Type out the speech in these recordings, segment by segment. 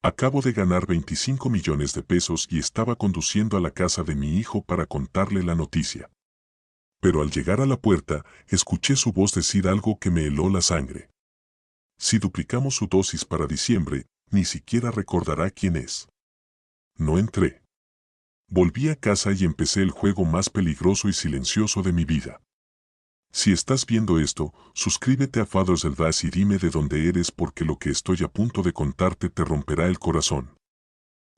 Acabo de ganar 25 millones de pesos y estaba conduciendo a la casa de mi hijo para contarle la noticia. Pero al llegar a la puerta, escuché su voz decir algo que me heló la sangre. Si duplicamos su dosis para diciembre, ni siquiera recordará quién es. No entré. Volví a casa y empecé el juego más peligroso y silencioso de mi vida. Si estás viendo esto, suscríbete a Father's Advice y dime de dónde eres porque lo que estoy a punto de contarte te romperá el corazón.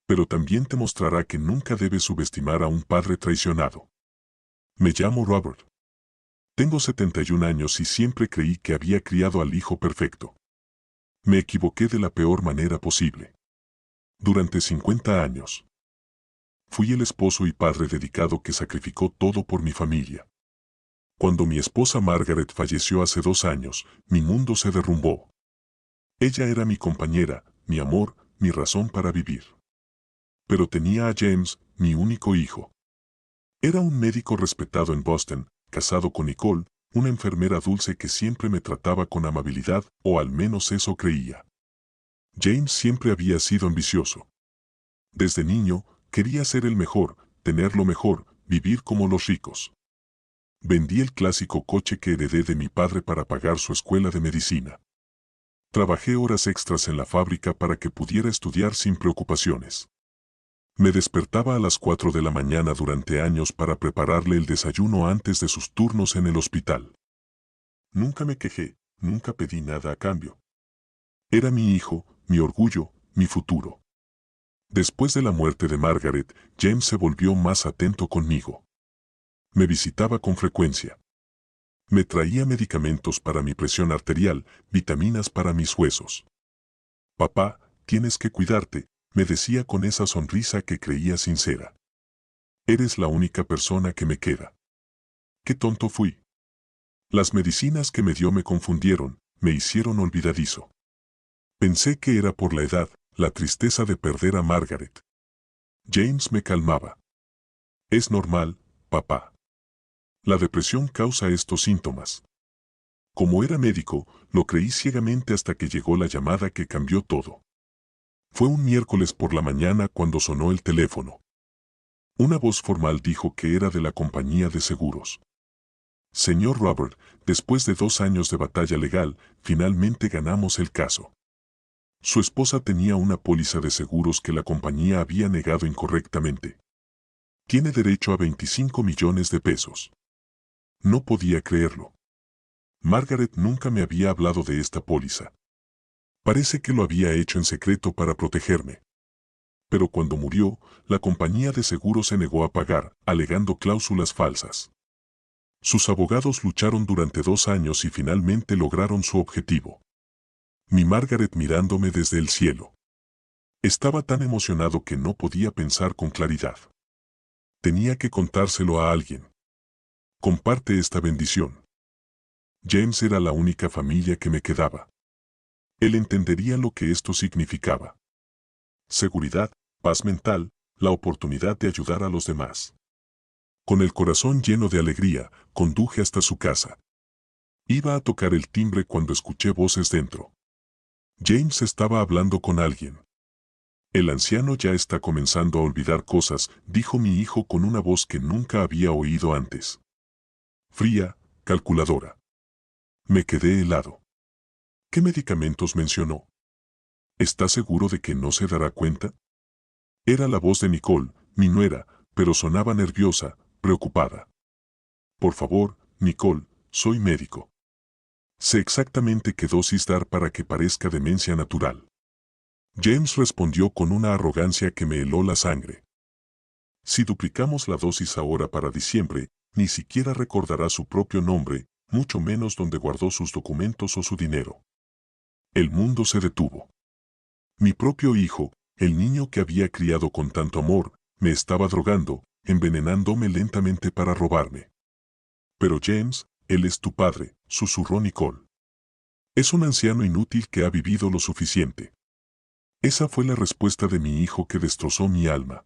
Pero también te mostrará que nunca debes subestimar a un padre traicionado. Me llamo Robert. Tengo 71 años y siempre creí que había criado al hijo perfecto. Me equivoqué de la peor manera posible. Durante 50 años. Fui el esposo y padre dedicado que sacrificó todo por mi familia. Cuando mi esposa Margaret falleció hace 2 años, mi mundo se derrumbó. Ella era mi compañera, mi amor, mi razón para vivir. Pero tenía a James, mi único hijo. Era un médico respetado en Boston, casado con Nicole, una enfermera dulce que siempre me trataba con amabilidad, o al menos eso creía. James siempre había sido ambicioso. Desde niño, quería ser el mejor, tener lo mejor, vivir como los ricos. Vendí el clásico coche que heredé de mi padre para pagar su escuela de medicina. Trabajé horas extras en la fábrica para que pudiera estudiar sin preocupaciones. Me despertaba a las 4 de la mañana durante años para prepararle el desayuno antes de sus turnos en el hospital. Nunca me quejé, nunca pedí nada a cambio. Era mi hijo, mi orgullo, mi futuro. Después de la muerte de Margaret, James se volvió más atento conmigo. Me visitaba con frecuencia. Me traía medicamentos para mi presión arterial, vitaminas para mis huesos. Papá, tienes que cuidarte, me decía con esa sonrisa que creía sincera. Eres la única persona que me queda. Qué tonto fui. Las medicinas que me dio me confundieron, me hicieron olvidadizo. Pensé que era por la edad, la tristeza de perder a Margaret. James me calmaba. Es normal, papá. La depresión causa estos síntomas. Como era médico, lo creí ciegamente hasta que llegó la llamada que cambió todo. Fue un miércoles por la mañana cuando sonó el teléfono. Una voz formal dijo que era de la compañía de seguros. Señor Robert, después de 2 años de batalla legal, finalmente ganamos el caso. Su esposa tenía una póliza de seguros que la compañía había negado incorrectamente. Tiene derecho a 25 millones de pesos. No podía creerlo. Margaret nunca me había hablado de esta póliza. Parece que lo había hecho en secreto para protegerme. Pero cuando murió, la compañía de seguros se negó a pagar, alegando cláusulas falsas. Sus abogados lucharon durante 2 años y finalmente lograron su objetivo. Mi Margaret mirándome desde el cielo. Estaba tan emocionado que no podía pensar con claridad. Tenía que contárselo a alguien. Comparte esta bendición. James era la única familia que me quedaba. Él entendería lo que esto significaba. Seguridad, paz mental, la oportunidad de ayudar a los demás. Con el corazón lleno de alegría, conduje hasta su casa. Iba a tocar el timbre cuando escuché voces dentro. James estaba hablando con alguien. El anciano ya está comenzando a olvidar cosas, dijo mi hijo con una voz que nunca había oído antes. Fría, calculadora. Me quedé helado. ¿Qué medicamentos mencionó? ¿Está seguro de que no se dará cuenta? Era la voz de Nicole, mi nuera, pero sonaba nerviosa, preocupada. Por favor, Nicole, soy médico. Sé exactamente qué dosis dar para que parezca demencia natural. James respondió con una arrogancia que me heló la sangre. Si duplicamos la dosis ahora para diciembre, ni siquiera recordará su propio nombre, mucho menos dónde guardó sus documentos o su dinero. El mundo se detuvo. Mi propio hijo, el niño que había criado con tanto amor, me estaba drogando, envenenándome lentamente para robarme. Pero James, él es tu padre, susurró Nicole. Es un anciano inútil que ha vivido lo suficiente. Esa fue la respuesta de mi hijo que destrozó mi alma.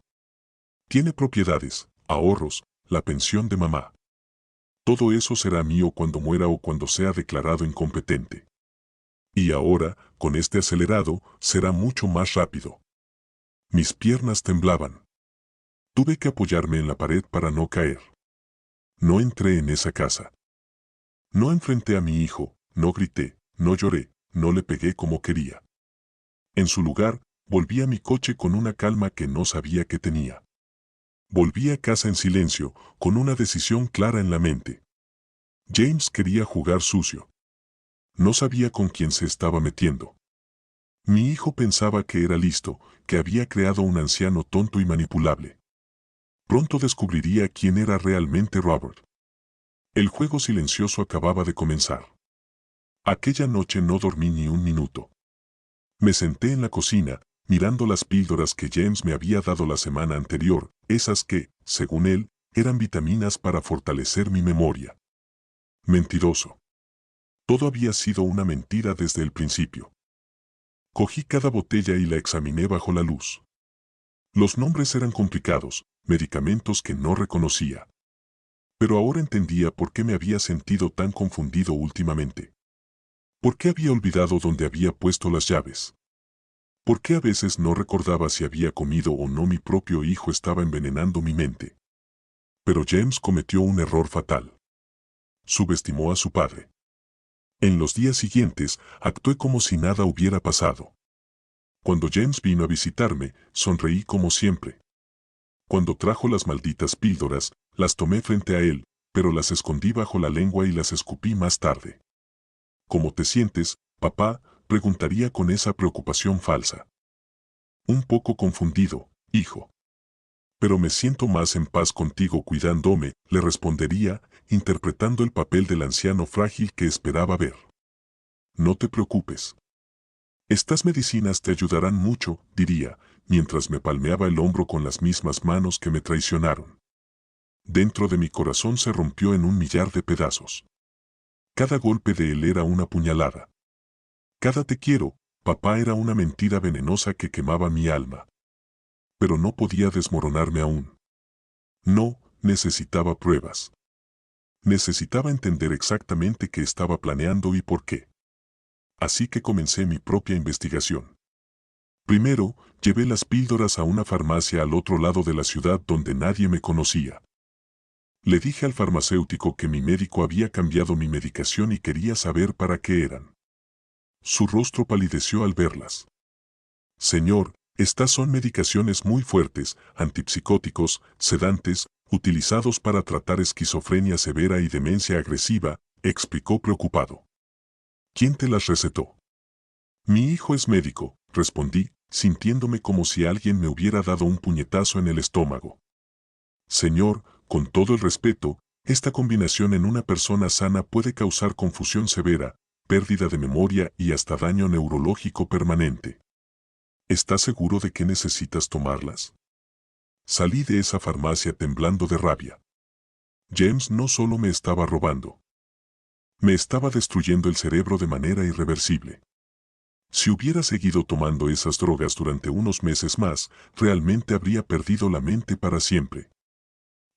Tiene propiedades, ahorros, la pensión de mamá. Todo eso será mío cuando muera o cuando sea declarado incompetente. Y ahora, con este acelerado, será mucho más rápido. Mis piernas temblaban. Tuve que apoyarme en la pared para no caer. No entré en esa casa. No enfrenté a mi hijo, no grité, no lloré, no le pegué como quería. En su lugar, volví a mi coche con una calma que no sabía que tenía. Volví a casa en silencio, con una decisión clara en la mente. James quería jugar sucio. No sabía con quién se estaba metiendo. Mi hijo pensaba que era listo, que había creado un anciano tonto y manipulable. Pronto descubriría quién era realmente Robert. El juego silencioso acababa de comenzar. Aquella noche no dormí ni un minuto. Me senté en la cocina, mirando las píldoras que James me había dado la semana anterior, esas que, según él, eran vitaminas para fortalecer mi memoria. Mentiroso. Todo había sido una mentira desde el principio. Cogí cada botella y la examiné bajo la luz. Los nombres eran complicados, medicamentos que no reconocía. Pero ahora entendía por qué me había sentido tan confundido últimamente. ¿Por qué había olvidado dónde había puesto las llaves? ¿Por qué a veces no recordaba si había comido o no? Mi propio hijo estaba envenenando mi mente. Pero James cometió un error fatal. Subestimó a su padre. En los días siguientes, actué como si nada hubiera pasado. Cuando James vino a visitarme, sonreí como siempre. Cuando trajo las malditas píldoras, las tomé frente a él, pero las escondí bajo la lengua y las escupí más tarde. ¿Cómo te sientes, papá?, preguntaría con esa preocupación falsa. Un poco confundido, hijo. Pero me siento más en paz contigo cuidándome, le respondería, interpretando el papel del anciano frágil que esperaba ver. No te preocupes. Estas medicinas te ayudarán mucho, diría, mientras me palmeaba el hombro con las mismas manos que me traicionaron. Dentro de mi corazón se rompió en un millar de pedazos. Cada golpe de él era una puñalada. Cada te quiero, papá, era una mentira venenosa que quemaba mi alma. Pero no podía desmoronarme aún. No, necesitaba pruebas. Necesitaba entender exactamente qué estaba planeando y por qué. Así que comencé mi propia investigación. Primero, llevé las píldoras a una farmacia al otro lado de la ciudad donde nadie me conocía. Le dije al farmacéutico que mi médico había cambiado mi medicación y quería saber para qué eran. Su rostro palideció al verlas. Señor, estas son medicaciones muy fuertes, antipsicóticos, sedantes, utilizados para tratar esquizofrenia severa y demencia agresiva, explicó preocupado. ¿Quién te las recetó? Mi hijo es médico, respondí, sintiéndome como si alguien me hubiera dado un puñetazo en el estómago. Señor, con todo el respeto, esta combinación en una persona sana puede causar confusión severa, pérdida de memoria y hasta daño neurológico permanente. ¿Estás seguro de que necesitas tomarlas? Salí de esa farmacia temblando de rabia. James no solo me estaba robando. Me estaba destruyendo el cerebro de manera irreversible. Si hubiera seguido tomando esas drogas durante unos meses más, realmente habría perdido la mente para siempre.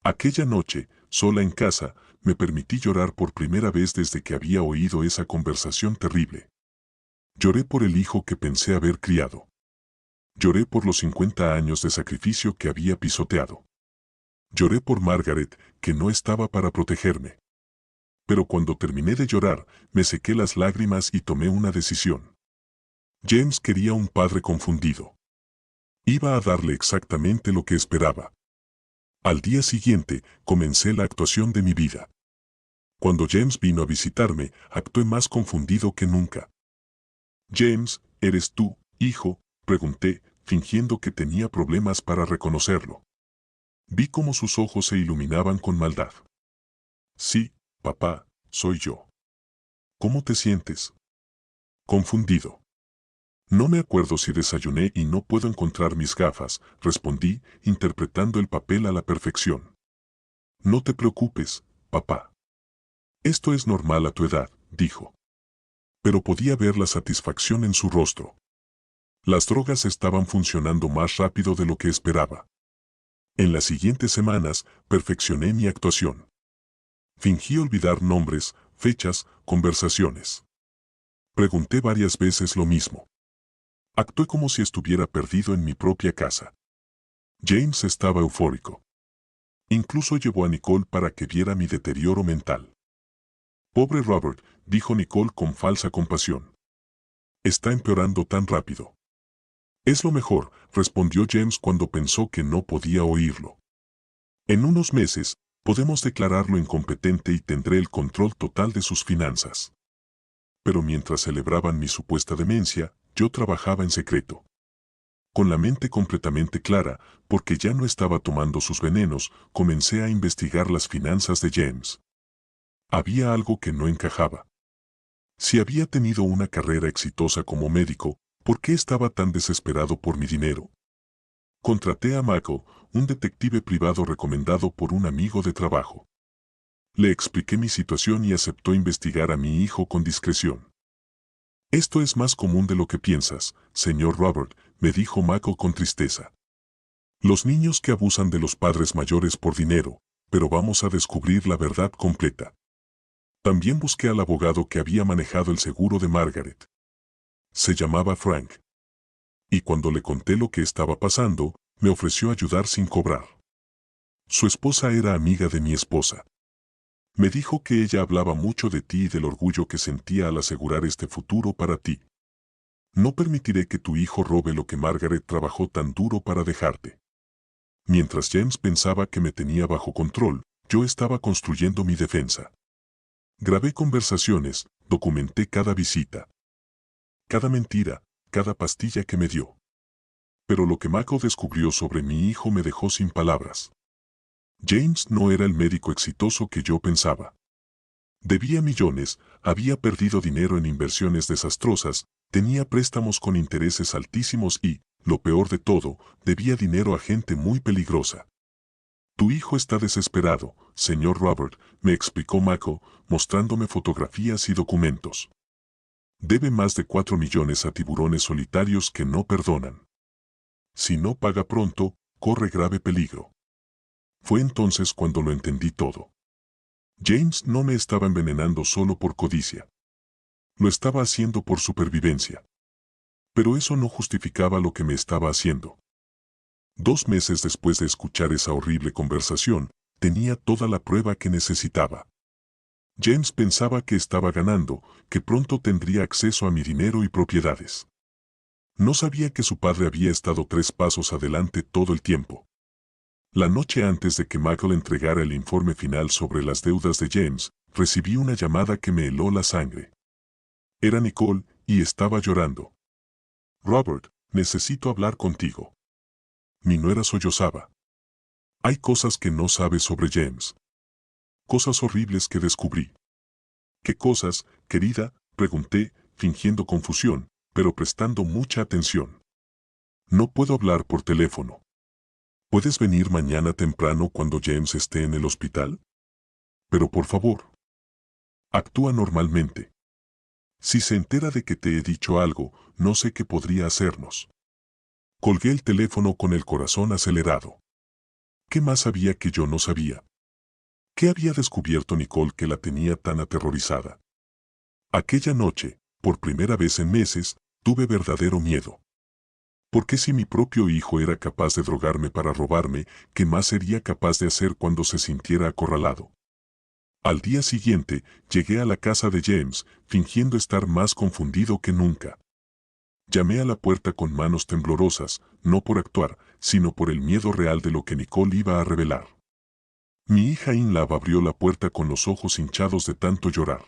Aquella noche, sola en casa, me permití llorar por primera vez desde que había oído esa conversación terrible. Lloré por el hijo que pensé haber criado. Lloré por los 50 años de sacrificio que había pisoteado. Lloré por Margaret, que no estaba para protegerme. Pero cuando terminé de llorar, me sequé las lágrimas y tomé una decisión. James quería un padre confundido. Iba a darle exactamente lo que esperaba. Al día siguiente, comencé la actuación de mi vida. Cuando James vino a visitarme, actué más confundido que nunca. James, ¿eres tú, hijo?, pregunté, fingiendo que tenía problemas para reconocerlo. Vi cómo sus ojos se iluminaban con maldad. Sí, papá, soy yo. ¿Cómo te sientes? Confundido. No me acuerdo si desayuné y no puedo encontrar mis gafas, respondí, interpretando el papel a la perfección. No te preocupes, papá. Esto es normal a tu edad, dijo. Pero podía ver la satisfacción en su rostro. Las drogas estaban funcionando más rápido de lo que esperaba. En las siguientes semanas, perfeccioné mi actuación. Fingí olvidar nombres, fechas, conversaciones. Pregunté varias veces lo mismo. Actué como si estuviera perdido en mi propia casa. James estaba eufórico. Incluso llevó a Nicole para que viera mi deterioro mental. Pobre Robert, dijo Nicole con falsa compasión. Está empeorando tan rápido. Es lo mejor, respondió James cuando pensó que no podía oírlo. En unos meses, podemos declararlo incompetente y tendré el control total de sus finanzas. Pero mientras celebraban mi supuesta demencia, yo trabajaba en secreto. Con la mente completamente clara, porque ya no estaba tomando sus venenos, comencé a investigar las finanzas de James. Había algo que no encajaba. Si había tenido una carrera exitosa como médico, ¿por qué estaba tan desesperado por mi dinero? Contraté a Michael, un detective privado recomendado por un amigo de trabajo. Le expliqué mi situación y aceptó investigar a mi hijo con discreción. Esto es más común de lo que piensas, señor Robert, me dijo Michael con tristeza. Los niños que abusan de los padres mayores por dinero, pero vamos a descubrir la verdad completa. También busqué al abogado que había manejado el seguro de Margaret. Se llamaba Frank. Y cuando le conté lo que estaba pasando, me ofreció ayudar sin cobrar. Su esposa era amiga de mi esposa. Me dijo que ella hablaba mucho de ti y del orgullo que sentía al asegurar este futuro para ti. No permitiré que tu hijo robe lo que Margaret trabajó tan duro para dejarte. Mientras James pensaba que me tenía bajo control, yo estaba construyendo mi defensa. Grabé conversaciones, documenté cada visita, cada mentira, cada pastilla que me dio. Pero lo que Mako descubrió sobre mi hijo me dejó sin palabras. James no era el médico exitoso que yo pensaba. Debía millones, había perdido dinero en inversiones desastrosas, tenía préstamos con intereses altísimos y, lo peor de todo, debía dinero a gente muy peligrosa. Tu hijo está desesperado, señor Robert, me explicó Mako, mostrándome fotografías y documentos. Debe más de 4 millones a tiburones solitarios que no perdonan. Si no paga pronto, corre grave peligro. Fue entonces cuando lo entendí todo. James no me estaba envenenando solo por codicia. Lo estaba haciendo por supervivencia. Pero eso no justificaba lo que me estaba haciendo. 2 meses después de escuchar esa horrible conversación, tenía toda la prueba que necesitaba. James pensaba que estaba ganando, que pronto tendría acceso a mi dinero y propiedades. No sabía que su padre había estado 3 pasos adelante todo el tiempo. La noche antes de que Michael entregara el informe final sobre las deudas de James, recibí una llamada que me heló la sangre. Era Nicole, y estaba llorando. Robert, necesito hablar contigo. Mi nuera sollozaba. Hay cosas que no sabes sobre James. Cosas horribles que descubrí. ¿Qué cosas, querida?, pregunté, fingiendo confusión, pero prestando mucha atención. No puedo hablar por teléfono. ¿Puedes venir mañana temprano cuando James esté en el hospital? Pero por favor. Actúa normalmente. Si se entera de que te he dicho algo, no sé qué podría hacernos. Colgué el teléfono con el corazón acelerado. ¿Qué más sabía que yo no sabía? ¿Qué había descubierto Nicole que la tenía tan aterrorizada? Aquella noche, por primera vez en meses, tuve verdadero miedo. Porque si mi propio hijo era capaz de drogarme para robarme, ¿qué más sería capaz de hacer cuando se sintiera acorralado? Al día siguiente, llegué a la casa de James, fingiendo estar más confundido que nunca. Llamé a la puerta con manos temblorosas, no por actuar, sino por el miedo real de lo que Nicole iba a revelar. Mi hija Inlab abrió la puerta con los ojos hinchados de tanto llorar.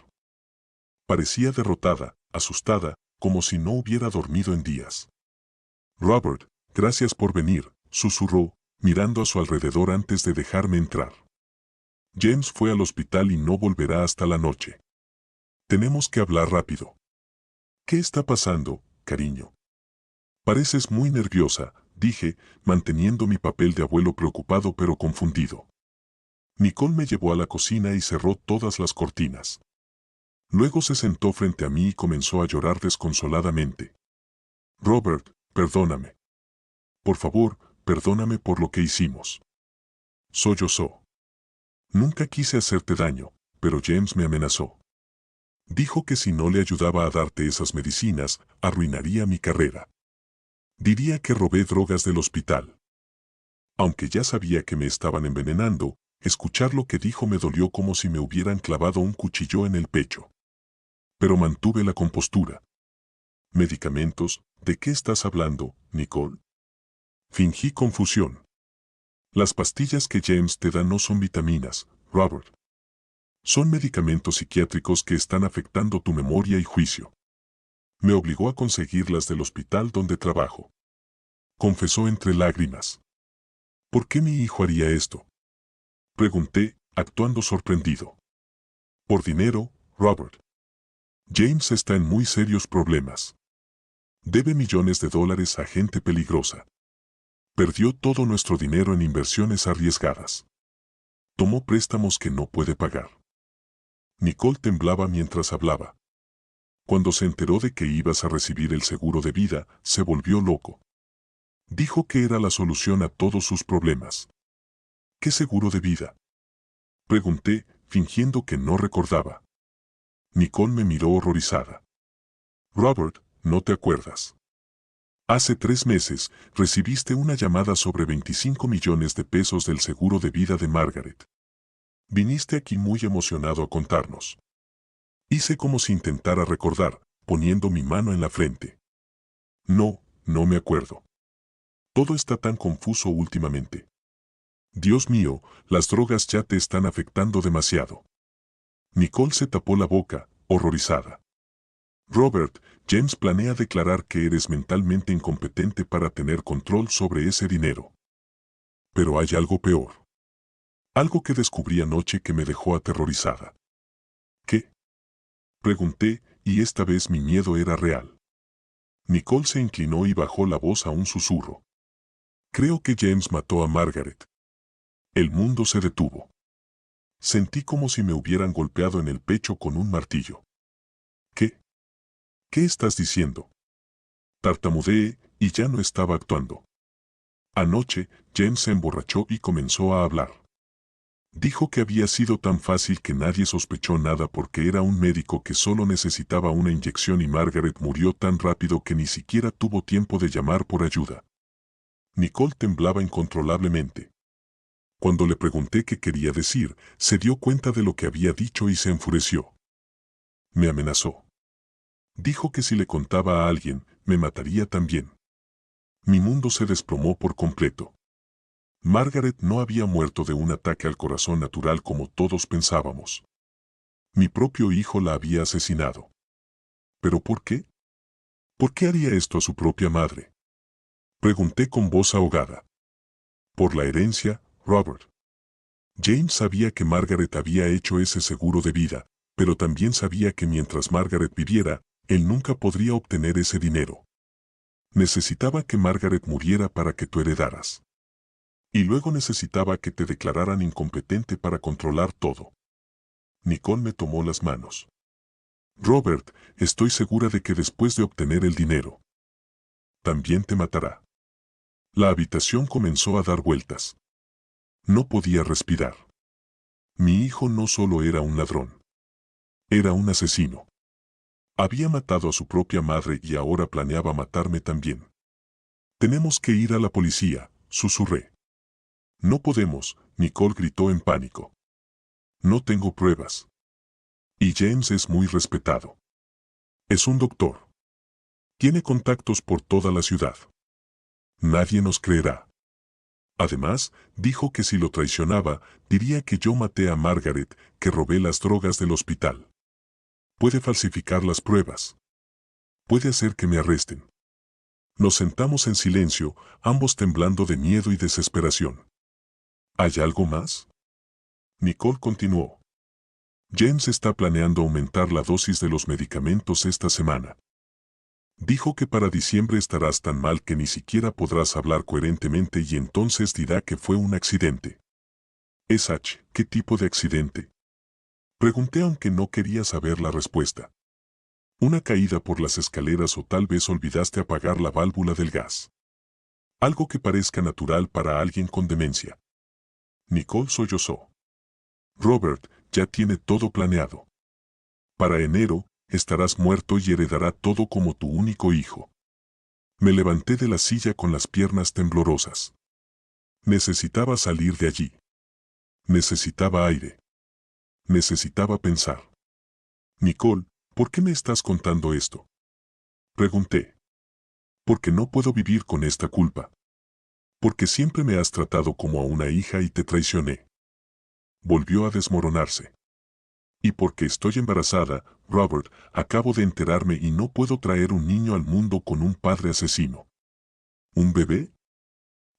Parecía derrotada, asustada, como si no hubiera dormido en días. Robert, gracias por venir, susurró, mirando a su alrededor antes de dejarme entrar. James fue al hospital y no volverá hasta la noche. Tenemos que hablar rápido. ¿Qué está pasando, cariño? Pareces muy nerviosa, dije, manteniendo mi papel de abuelo preocupado pero confundido. Nicole me llevó a la cocina y cerró todas las cortinas. Luego se sentó frente a mí y comenzó a llorar desconsoladamente. Robert, perdóname. Por favor, perdóname por lo que hicimos. Sollozó. Nunca quise hacerte daño, pero James me amenazó. Dijo que si no le ayudaba a darte esas medicinas, arruinaría mi carrera. Diría que robé drogas del hospital. Aunque ya sabía que me estaban envenenando, escuchar lo que dijo me dolió como si me hubieran clavado un cuchillo en el pecho. Pero mantuve la compostura. ¿Medicamentos? ¿De qué estás hablando, Nicole? Fingí confusión. Las pastillas que James te da no son vitaminas, Robert. Son medicamentos psiquiátricos que están afectando tu memoria y juicio. Me obligó a conseguirlas del hospital donde trabajo. Confesó entre lágrimas. ¿Por qué mi hijo haría esto? Pregunté, actuando sorprendido. Por dinero, Robert. James está en muy serios problemas. Debe millones de dólares a gente peligrosa. Perdió todo nuestro dinero en inversiones arriesgadas. Tomó préstamos que no puede pagar. Nicole temblaba mientras hablaba. Cuando se enteró de que ibas a recibir el seguro de vida, se volvió loco. Dijo que era la solución a todos sus problemas. ¿Qué seguro de vida? Pregunté, fingiendo que no recordaba. Nicole me miró horrorizada. Robert, ¿no te acuerdas? Hace 3 meses, recibiste una llamada sobre 25 millones de pesos del seguro de vida de Margaret. Viniste aquí muy emocionado a contarnos. Hice como si intentara recordar, poniendo mi mano en la frente. No, no me acuerdo. Todo está tan confuso últimamente. Dios mío, las drogas ya te están afectando demasiado. Nicole se tapó la boca, horrorizada. Robert, James planea declarar que eres mentalmente incompetente para tener control sobre ese dinero. Pero hay algo peor. Algo que descubrí anoche que me dejó aterrorizada. ¿Qué? Pregunté, y esta vez mi miedo era real. Nicole se inclinó y bajó la voz a un susurro. Creo que James mató a Margaret. El mundo se detuvo. Sentí como si me hubieran golpeado en el pecho con un martillo. ¿Qué? ¿Qué estás diciendo? Tartamudeé, y ya no estaba actuando. Anoche, James se emborrachó y comenzó a hablar. Dijo que había sido tan fácil que nadie sospechó nada porque era un médico que solo necesitaba una inyección y Margaret murió tan rápido que ni siquiera tuvo tiempo de llamar por ayuda. Nicole temblaba incontrolablemente. Cuando le pregunté qué quería decir, se dio cuenta de lo que había dicho y se enfureció. Me amenazó. Dijo que si le contaba a alguien, me mataría también. Mi mundo se desplomó por completo. Margaret no había muerto de un ataque al corazón natural como todos pensábamos. Mi propio hijo la había asesinado. ¿Pero por qué? ¿Por qué haría esto a su propia madre? Pregunté con voz ahogada. Por la herencia, Robert. James sabía que Margaret había hecho ese seguro de vida, pero también sabía que mientras Margaret viviera, él nunca podría obtener ese dinero. Necesitaba que Margaret muriera para que tú heredaras. Y luego necesitaba que te declararan incompetente para controlar todo. Nicole me tomó las manos. Robert, estoy segura de que después de obtener el dinero, también te matará. La habitación comenzó a dar vueltas. No podía respirar. Mi hijo no solo era un ladrón. Era un asesino. Había matado a su propia madre y ahora planeaba matarme también. Tenemos que ir a la policía, susurré. No podemos, Nicole gritó en pánico. No tengo pruebas. Y James es muy respetado. Es un doctor. Tiene contactos por toda la ciudad. Nadie nos creerá. Además, dijo que si lo traicionaba, diría que yo maté a Margaret, que robé las drogas del hospital. Puede falsificar las pruebas. Puede hacer que me arresten. Nos sentamos en silencio, ambos temblando de miedo y desesperación. ¿Hay algo más? Nicole continuó. James está planeando aumentar la dosis de los medicamentos esta semana. Dijo que para diciembre estarás tan mal que ni siquiera podrás hablar coherentemente y entonces dirá que fue un accidente. ¿Qué tipo de accidente? Pregunté aunque no quería saber la respuesta. Una caída por las escaleras o tal vez olvidaste apagar la válvula del gas. Algo que parezca natural para alguien con demencia. Nicole sollozó. Robert, ya tiene todo planeado. Para enero, estarás muerto y heredará todo como tu único hijo. Me levanté de la silla con las piernas temblorosas. Necesitaba salir de allí. Necesitaba aire. Necesitaba pensar. Nicole, ¿por qué me estás contando esto? Pregunté. Porque no puedo vivir con esta culpa. Porque siempre me has tratado como a una hija y te traicioné. Volvió a desmoronarse. Y porque estoy embarazada, Robert, acabo de enterarme y no puedo traer un niño al mundo con un padre asesino. ¿Un bebé?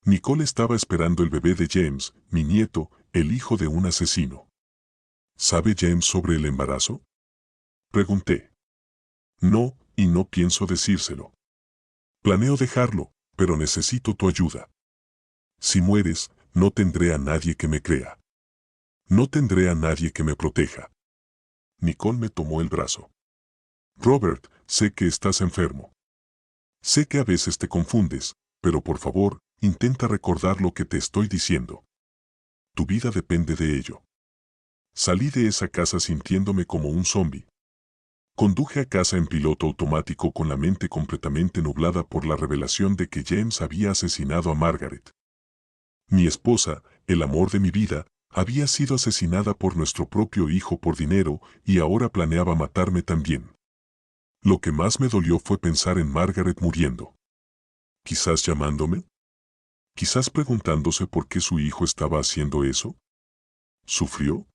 Nicole estaba esperando el bebé de James, mi nieto, el hijo de un asesino. ¿Sabe James sobre el embarazo? Pregunté. No, y no pienso decírselo. Planeo dejarlo, pero necesito tu ayuda. Si mueres, no tendré a nadie que me crea. No tendré a nadie que me proteja. Nicole me tomó el brazo. Robert, sé que estás enfermo. Sé que a veces te confundes, pero por favor, intenta recordar lo que te estoy diciendo. Tu vida depende de ello. Salí de esa casa sintiéndome como un zombi. Conduje a casa en piloto automático con la mente completamente nublada por la revelación de que James había asesinado a Margaret. Mi esposa, el amor de mi vida, había sido asesinada por nuestro propio hijo por dinero y ahora planeaba matarme también. Lo que más me dolió fue pensar en Margaret muriendo. Quizás llamándome. Quizás preguntándose por qué su hijo estaba haciendo eso. ¿Sufrió?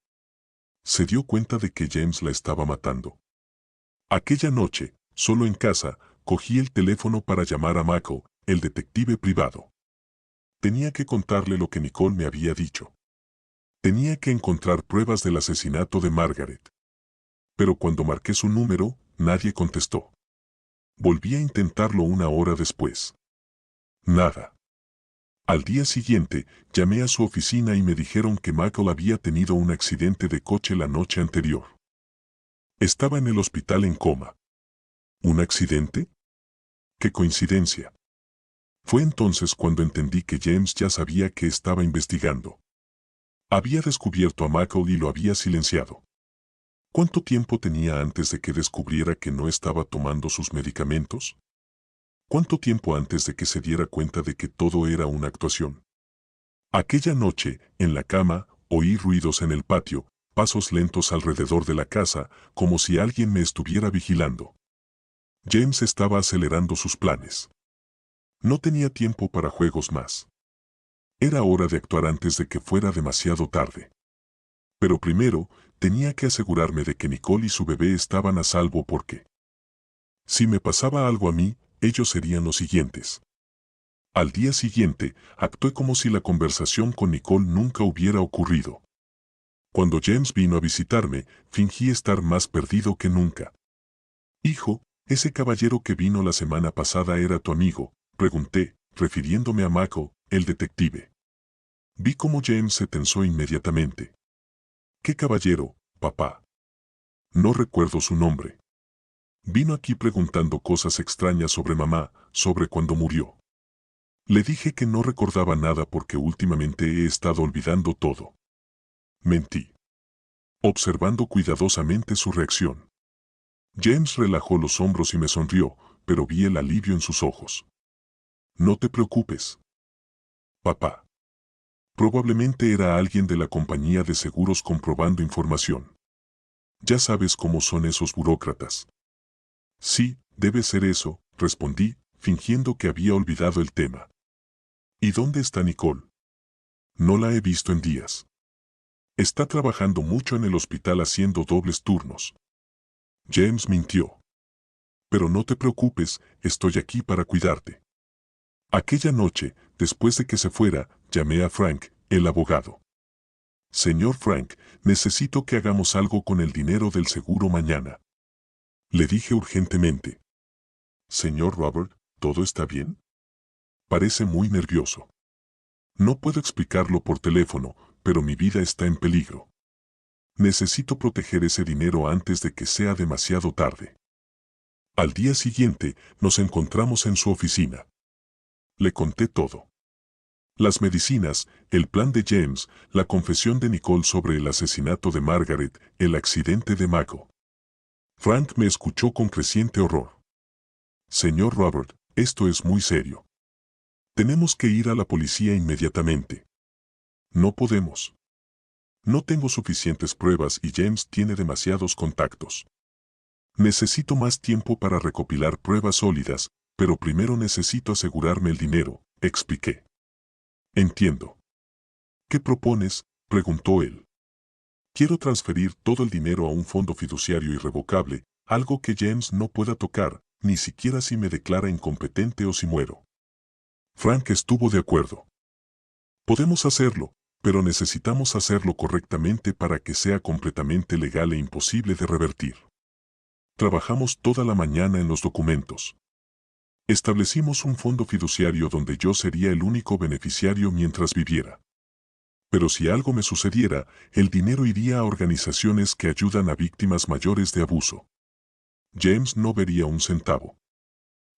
Se dio cuenta de que James la estaba matando. Aquella noche, solo en casa, cogí el teléfono para llamar a Mako, el detective privado. Tenía que contarle lo que Nicole me había dicho. Tenía que encontrar pruebas del asesinato de Margaret. Pero cuando marqué su número, nadie contestó. Volví a intentarlo una hora después. Nada. Al día siguiente, llamé a su oficina y me dijeron que Michael había tenido un accidente de coche la noche anterior. Estaba en el hospital en coma. ¿Un accidente? ¡Qué coincidencia! Fue entonces cuando entendí que James ya sabía que estaba investigando. Había descubierto a Michael y lo había silenciado. ¿Cuánto tiempo tenía antes de que descubriera que no estaba tomando sus medicamentos? ¿Cuánto tiempo antes de que se diera cuenta de que todo era una actuación? Aquella noche, en la cama, oí ruidos en el patio, pasos lentos alrededor de la casa, como si alguien me estuviera vigilando. James estaba acelerando sus planes. No tenía tiempo para juegos más. Era hora de actuar antes de que fuera demasiado tarde. Pero primero, tenía que asegurarme de que Nicole y su bebé estaban a salvo porque, si me pasaba algo a mí, ellos serían los siguientes. Al día siguiente, actué como si la conversación con Nicole nunca hubiera ocurrido. Cuando James vino a visitarme, fingí estar más perdido que nunca. Hijo, ¿ese caballero que vino la semana pasada era tu amigo?, pregunté, refiriéndome a Mako, el detective. Vi cómo James se tensó inmediatamente. ¿Qué caballero, papá? No recuerdo su nombre. Vino aquí preguntando cosas extrañas sobre mamá, sobre cuando murió. Le dije que no recordaba nada porque últimamente he estado olvidando todo. Mentí. Observando cuidadosamente su reacción. James relajó los hombros y me sonrió, pero vi el alivio en sus ojos. No te preocupes. Papá. Probablemente era alguien de la compañía de seguros comprobando información. Ya sabes cómo son esos burócratas. Sí, debe ser eso, respondí, fingiendo que había olvidado el tema. ¿Y dónde está Nicole? No la he visto en días. Está trabajando mucho en el hospital haciendo dobles turnos. James mintió. Pero no te preocupes, estoy aquí para cuidarte. Aquella noche, después de que se fuera, llamé a Frank, el abogado. Señor Frank, necesito que hagamos algo con el dinero del seguro mañana. Le dije urgentemente. Señor Robert, ¿todo está bien? Parece muy nervioso. No puedo explicarlo por teléfono, pero mi vida está en peligro. Necesito proteger ese dinero antes de que sea demasiado tarde. Al día siguiente, nos encontramos en su oficina. Le conté todo. Las medicinas, el plan de James, la confesión de Nicole sobre el asesinato de Margaret, el accidente de Mako. Frank me escuchó con creciente horror. Señor Robert, Esto es muy serio. Tenemos que ir a la policía inmediatamente. No podemos. No tengo suficientes pruebas y James tiene demasiados contactos. Necesito más tiempo para recopilar pruebas sólidas, pero primero necesito asegurarme el dinero, expliqué. Entiendo. ¿Qué propones?, preguntó él. Quiero transferir todo el dinero a un fondo fiduciario irrevocable, algo que James no pueda tocar, ni siquiera si me declara incompetente o si muero. Frank estuvo de acuerdo. Podemos hacerlo, pero necesitamos hacerlo correctamente para que sea completamente legal e imposible de revertir. Trabajamos toda la mañana en los documentos. Establecimos un fondo fiduciario donde yo sería el único beneficiario mientras viviera. Pero si algo me sucediera, el dinero iría a organizaciones que ayudan a víctimas mayores de abuso. James no vería un centavo.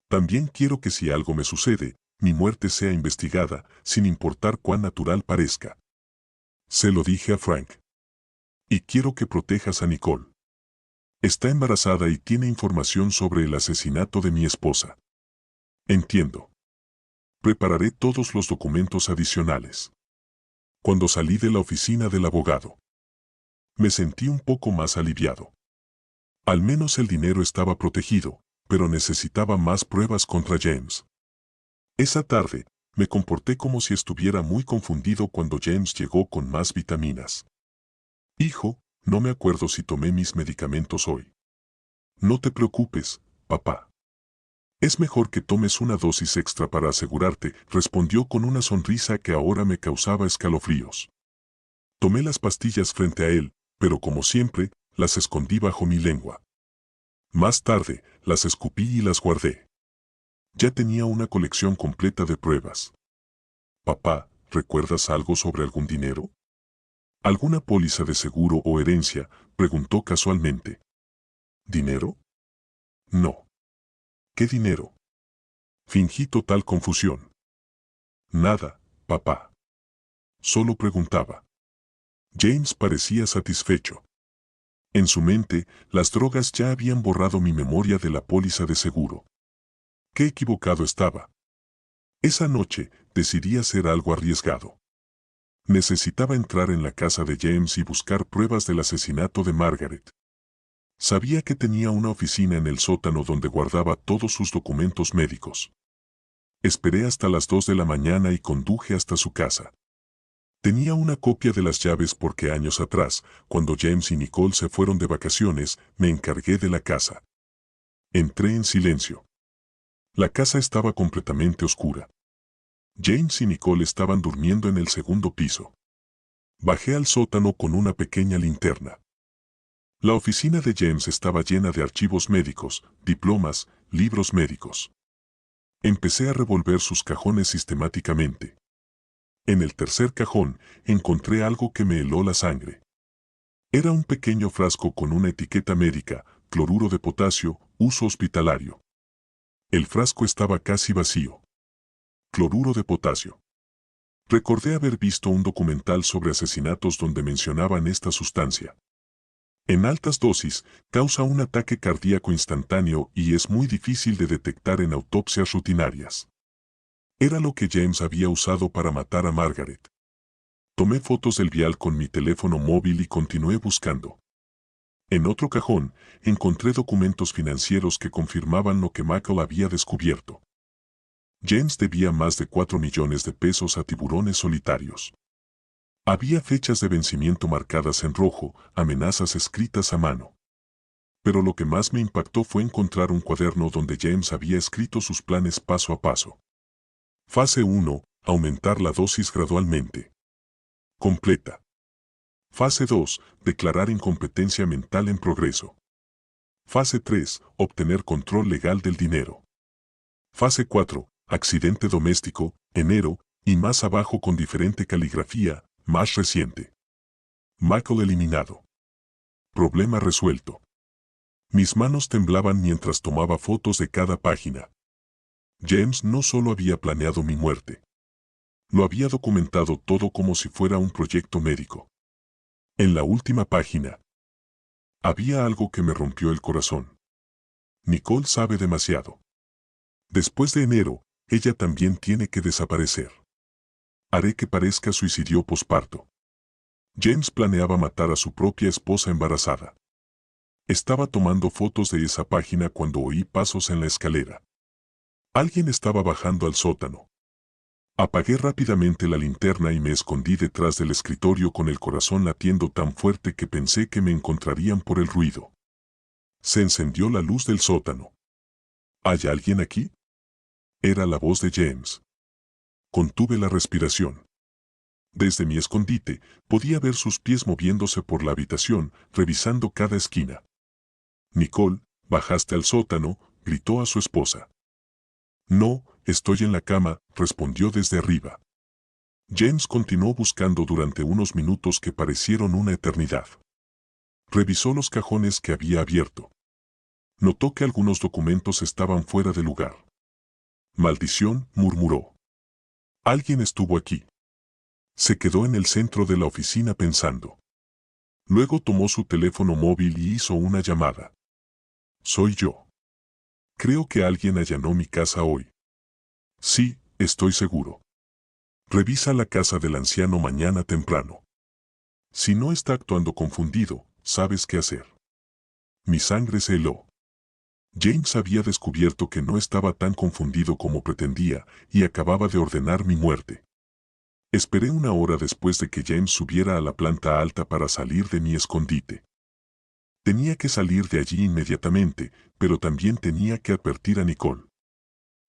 También quiero que si algo me sucede, mi muerte sea investigada, sin importar cuán natural parezca. Se lo dije a Frank. Y quiero que protejas a Nicole. Está embarazada y tiene información sobre el asesinato de mi esposa. Entiendo. Prepararé todos los documentos adicionales. Cuando salí de la oficina del abogado, me sentí un poco más aliviado. Al menos el dinero estaba protegido, pero necesitaba más pruebas contra James. Esa tarde, me comporté como si estuviera muy confundido cuando James llegó con más vitaminas. Hijo, no me acuerdo si tomé mis medicamentos hoy. No te preocupes, papá. Es mejor que tomes una dosis extra para asegurarte, respondió con una sonrisa que ahora me causaba escalofríos. Tomé las pastillas frente a él, pero como siempre, las escondí bajo mi lengua. Más tarde, las escupí y las guardé. Ya tenía una colección completa de pruebas. Papá, ¿recuerdas algo sobre algún dinero? ¿Alguna póliza de seguro o herencia?, preguntó casualmente. ¿Dinero? No. ¿Qué dinero? Fingí total confusión. Nada, papá. Solo preguntaba. James parecía satisfecho. En su mente, las drogas ya habían borrado mi memoria de la póliza de seguro. Qué equivocado estaba. Esa noche, decidí hacer algo arriesgado. Necesitaba entrar en la casa de James y buscar pruebas del asesinato de Margaret. Sabía que tenía una oficina en el sótano donde guardaba todos sus documentos médicos. Esperé hasta las 2 de la mañana y conduje hasta su casa. Tenía una copia de las llaves porque años atrás, cuando James y Nicole se fueron de vacaciones, me encargué de la casa. Entré en silencio. La casa estaba completamente oscura. James y Nicole estaban durmiendo en el segundo piso. Bajé al sótano con una pequeña linterna. La oficina de James estaba llena de archivos médicos, diplomas, libros médicos. Empecé a revolver sus cajones sistemáticamente. En el tercer cajón, encontré algo que me heló la sangre. Era un pequeño frasco con una etiqueta médica, cloruro de potasio, uso hospitalario. El frasco estaba casi vacío. Cloruro de potasio. Recordé haber visto un documental sobre asesinatos donde mencionaban esta sustancia. En altas dosis, causa un ataque cardíaco instantáneo y es muy difícil de detectar en autopsias rutinarias. Era lo que James había usado para matar a Margaret. Tomé fotos del vial con mi teléfono móvil y continué buscando. En otro cajón, encontré documentos financieros que confirmaban lo que Michael había descubierto. James debía más de 4 millones de pesos a tiburones solitarios. Había fechas de vencimiento marcadas en rojo, amenazas escritas a mano. Pero lo que más me impactó fue encontrar un cuaderno donde James había escrito sus planes paso a paso. Fase 1. Aumentar la dosis gradualmente. Completa. Fase 2. Declarar incompetencia mental en progreso. Fase 3. Obtener control legal del dinero. Fase 4. Accidente doméstico, enero, y más abajo con diferente caligrafía, más reciente. Michael eliminado. Problema resuelto. Mis manos temblaban mientras tomaba fotos de cada página. James no solo había planeado mi muerte. Lo había documentado todo como si fuera un proyecto médico. En la última página, había algo que me rompió el corazón. Nicole sabe demasiado. Después de enero, ella también tiene que desaparecer. Haré que parezca suicidio posparto. James planeaba matar a su propia esposa embarazada. Estaba tomando fotos de esa página cuando oí pasos en la escalera. Alguien estaba bajando al sótano. Apagué rápidamente la linterna y me escondí detrás del escritorio con el corazón latiendo tan fuerte que pensé que me encontrarían por el ruido. Se encendió la luz del sótano. ¿Hay alguien aquí? Era la voz de James. Contuve la respiración. Desde mi escondite, podía ver sus pies moviéndose por la habitación, revisando cada esquina. Nicole, bajaste al sótano, gritó a su esposa. No, estoy en la cama, respondió desde arriba. James continuó buscando durante unos minutos que parecieron una eternidad. Revisó los cajones que había abierto. Notó que algunos documentos estaban fuera de lugar. Maldición, murmuró. Alguien estuvo aquí. Se quedó en el centro de la oficina pensando. Luego tomó su teléfono móvil y hizo una llamada. Soy yo. Creo que alguien allanó mi casa hoy. Sí, estoy seguro. Revisa la casa del anciano mañana temprano. Si no está actuando confundido, sabes qué hacer. Mi sangre se heló. James había descubierto que no estaba tan confundido como pretendía y acababa de ordenar mi muerte. Esperé una hora después de que James subiera a la planta alta para salir de mi escondite. Tenía que salir de allí inmediatamente, pero también tenía que advertir a Nicole.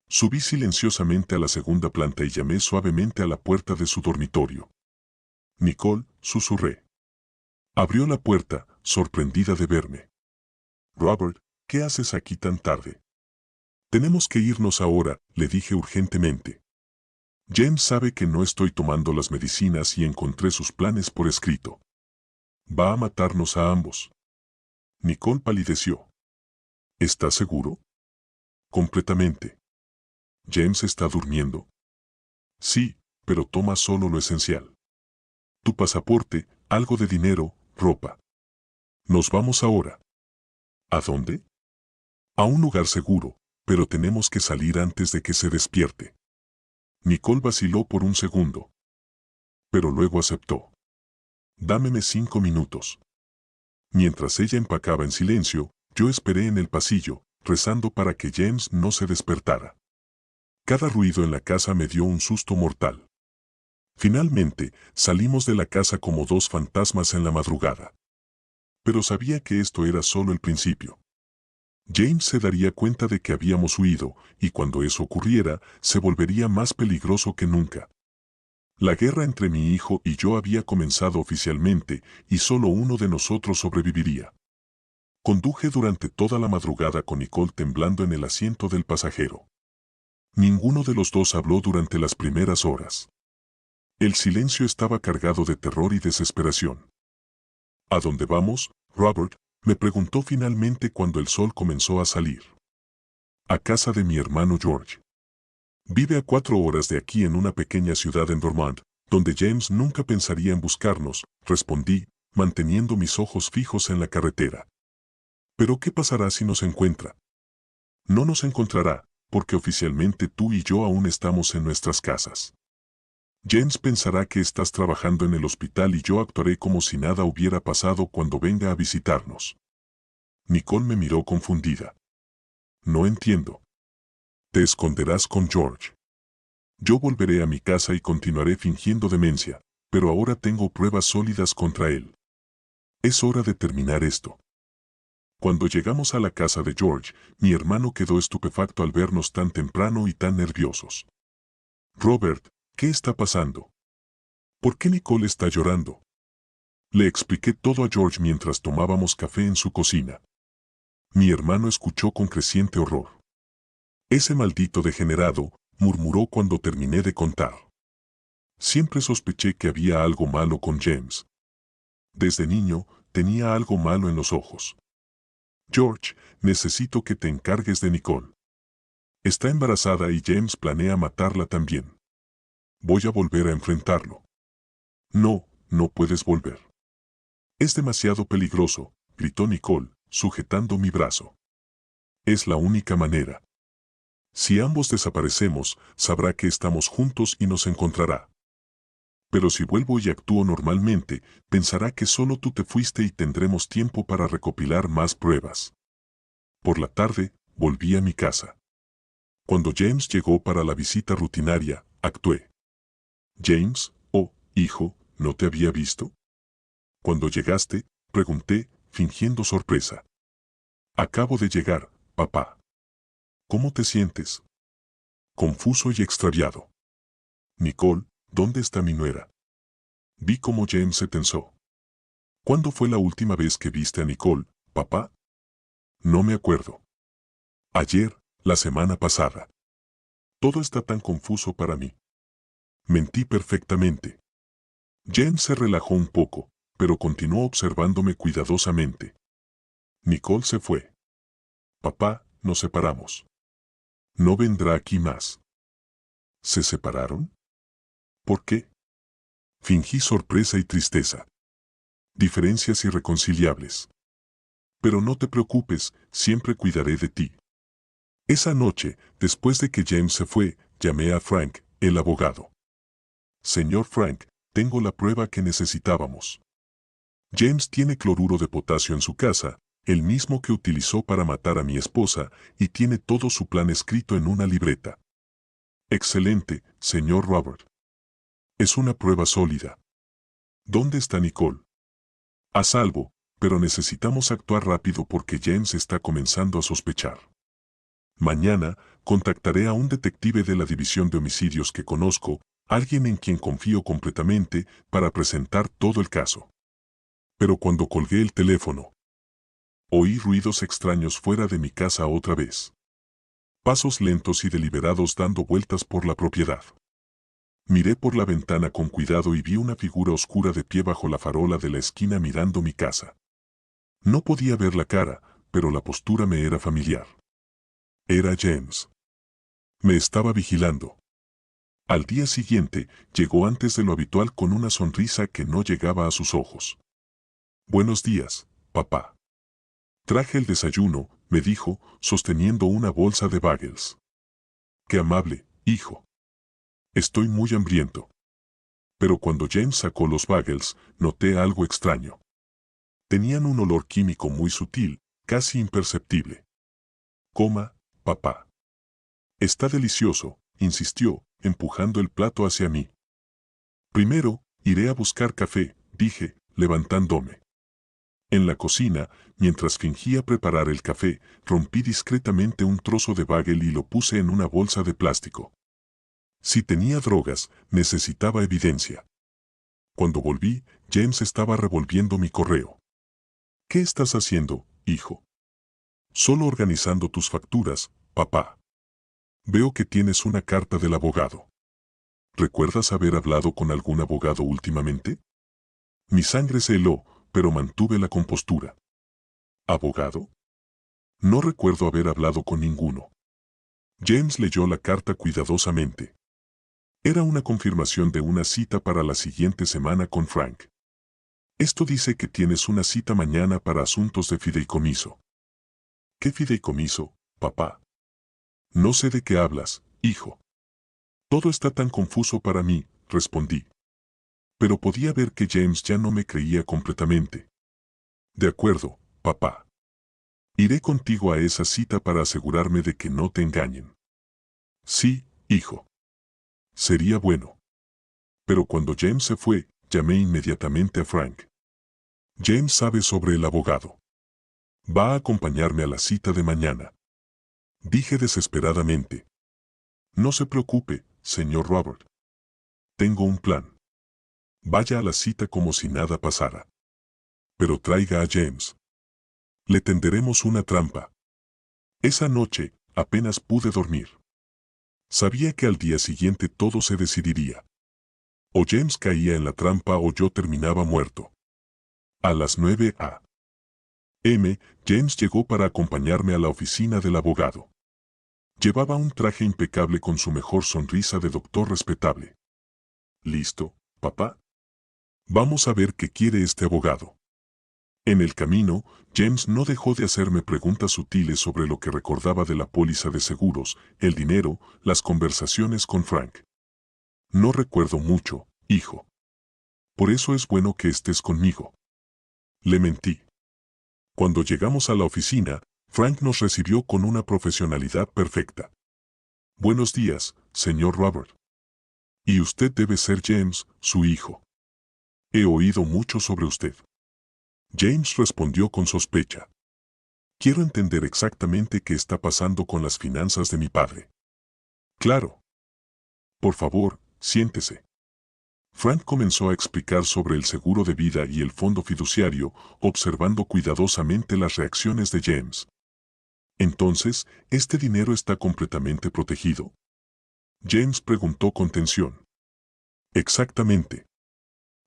Subí silenciosamente a la segunda planta y llamé suavemente a la puerta de su dormitorio. Nicole, susurré. Abrió la puerta, sorprendida de verme. Robert, ¿qué haces aquí tan tarde? Tenemos que irnos ahora, le dije urgentemente. James sabe que no estoy tomando las medicinas y encontré sus planes por escrito. Va a matarnos a ambos. Nicole palideció. ¿Estás seguro? Completamente. ¿James está durmiendo? Sí, pero toma solo lo esencial. Tu pasaporte, algo de dinero, ropa. Nos vamos ahora. ¿A dónde? A un lugar seguro, pero tenemos que salir antes de que se despierte. Nicole vaciló por un segundo. Pero luego aceptó. Dámeme 5 minutos. Mientras ella empacaba en silencio, yo esperé en el pasillo, rezando para que James no se despertara. Cada ruido en la casa me dio un susto mortal. Finalmente, salimos de la casa como dos fantasmas en la madrugada. Pero sabía que esto era solo el principio. James se daría cuenta de que habíamos huido, y cuando eso ocurriera, se volvería más peligroso que nunca. La guerra entre mi hijo y yo había comenzado oficialmente, y solo uno de nosotros sobreviviría. Conduje durante toda la madrugada con Nicole temblando en el asiento del pasajero. Ninguno de los dos habló durante las primeras horas. El silencio estaba cargado de terror y desesperación. ¿A dónde vamos, Robert?, me preguntó finalmente cuando el sol comenzó a salir. A casa de mi hermano George. Vive a 4 horas de aquí en una pequeña ciudad en Vermont, donde James nunca pensaría en buscarnos, respondí, manteniendo mis ojos fijos en la carretera. ¿Pero qué pasará si nos encuentra? No nos encontrará, porque oficialmente tú y yo aún estamos en nuestras casas. James pensará que estás trabajando en el hospital y yo actuaré como si nada hubiera pasado cuando venga a visitarnos. Nicole me miró confundida. No entiendo. Te esconderás con George. Yo volveré a mi casa y continuaré fingiendo demencia, pero ahora tengo pruebas sólidas contra él. Es hora de terminar esto. Cuando llegamos a la casa de George, mi hermano quedó estupefacto al vernos tan temprano y tan nerviosos. Robert, ¿qué está pasando? ¿Por qué Nicole está llorando? Le expliqué todo a George mientras tomábamos café en su cocina. Mi hermano escuchó con creciente horror. Ese maldito degenerado, murmuró cuando terminé de contar. Siempre sospeché que había algo malo con James. Desde niño, tenía algo malo en los ojos. George, necesito que te encargues de Nicole. Está embarazada y James planea matarla también. Voy a volver a enfrentarlo. No, no puedes volver. Es demasiado peligroso, gritó Nicole, sujetando mi brazo. Es la única manera. Si ambos desaparecemos, sabrá que estamos juntos y nos encontrará. Pero si vuelvo y actúo normalmente, pensará que solo tú te fuiste y tendremos tiempo para recopilar más pruebas. Por la tarde, volví a mi casa. Cuando James llegó para la visita rutinaria, actué. James, oh, hijo, ¿no te había visto? Cuando llegaste, pregunté, fingiendo sorpresa. Acabo de llegar, papá. ¿Cómo te sientes? Confuso y extraviado. Nicole, ¿dónde está mi nuera? Vi cómo James se tensó. ¿Cuándo fue la última vez que viste a Nicole, papá? No me acuerdo. Ayer, la semana pasada. Todo está tan confuso para mí. Mentí perfectamente. James se relajó un poco, pero continuó observándome cuidadosamente. Nicole se fue. Papá, nos separamos. No vendrá aquí más. ¿Se separaron? ¿Por qué? Fingí sorpresa y tristeza. Diferencias irreconciliables. Pero no te preocupes, siempre cuidaré de ti. Esa noche, después de que James se fue, llamé a Frank, el abogado. Señor Frank, tengo la prueba que necesitábamos. James tiene cloruro de potasio en su casa, el mismo que utilizó para matar a mi esposa, y tiene todo su plan escrito en una libreta. Excelente, señor Robert. Es una prueba sólida. ¿Dónde está Nicole? A salvo, pero necesitamos actuar rápido porque James está comenzando a sospechar. Mañana, contactaré a un detective de la división de homicidios que conozco, alguien en quien confío completamente, para presentar todo el caso. Pero cuando colgué el teléfono, oí ruidos extraños fuera de mi casa otra vez. Pasos lentos y deliberados dando vueltas por la propiedad. Miré por la ventana con cuidado y vi una figura oscura de pie bajo la farola de la esquina mirando mi casa. No podía ver la cara, pero la postura me era familiar. Era James. Me estaba vigilando. Al día siguiente, llegó antes de lo habitual con una sonrisa que no llegaba a sus ojos. Buenos días, papá. Traje el desayuno, me dijo, sosteniendo una bolsa de bagels. Qué amable, hijo. Estoy muy hambriento. Pero cuando James sacó los bagels, noté algo extraño. Tenían un olor químico muy sutil, casi imperceptible. Coma, papá. Está delicioso, insistió, empujando el plato hacia mí. Primero, iré a buscar café, dije, levantándome. En la cocina, mientras fingía preparar el café, rompí discretamente un trozo de bagel y lo puse en una bolsa de plástico. Si tenía drogas, necesitaba evidencia. Cuando volví, James estaba revolviendo mi correo. ¿Qué estás haciendo, hijo? Solo organizando tus facturas, papá. Veo que tienes una carta del abogado. ¿Recuerdas haber hablado con algún abogado últimamente? Mi sangre se heló, pero mantuve la compostura. ¿Abogado? No recuerdo haber hablado con ninguno. James leyó la carta cuidadosamente. Era una confirmación de una cita para la siguiente semana con Frank. Esto dice que tienes una cita mañana para asuntos de fideicomiso. ¿Qué fideicomiso, papá? No sé de qué hablas, hijo. Todo está tan confuso para mí, respondí. Pero podía ver que James ya no me creía completamente. De acuerdo, papá. Iré contigo a esa cita para asegurarme de que no te engañen. Sí, hijo. Sería bueno. Pero cuando James se fue, llamé inmediatamente a Frank. James sabe sobre el abogado. Va a acompañarme a la cita de mañana. Dije desesperadamente. No se preocupe, señor Robert. Tengo un plan. Vaya a la cita como si nada pasara. Pero traiga a James. Le tenderemos una trampa. Esa noche, apenas pude dormir. Sabía que al día siguiente todo se decidiría. O James caía en la trampa o yo terminaba muerto. A las 9 a.m., James llegó para acompañarme a la oficina del abogado. Llevaba un traje impecable con su mejor sonrisa de doctor respetable. ¿Listo, papá? Vamos a ver qué quiere este abogado. En el camino, James no dejó de hacerme preguntas sutiles sobre lo que recordaba de la póliza de seguros, el dinero, las conversaciones con Frank. No recuerdo mucho, hijo. Por eso es bueno que estés conmigo. Le mentí. Cuando llegamos a la oficina, Frank nos recibió con una profesionalidad perfecta. Buenos días, señor Robert. Y usted debe ser James, su hijo. He oído mucho sobre usted. James respondió con sospecha. Quiero entender exactamente qué está pasando con las finanzas de mi padre. Claro. Por favor, siéntese. Frank comenzó a explicar sobre el seguro de vida y el fondo fiduciario, observando cuidadosamente las reacciones de James. Entonces, ¿este dinero está completamente protegido? James preguntó con tensión. Exactamente.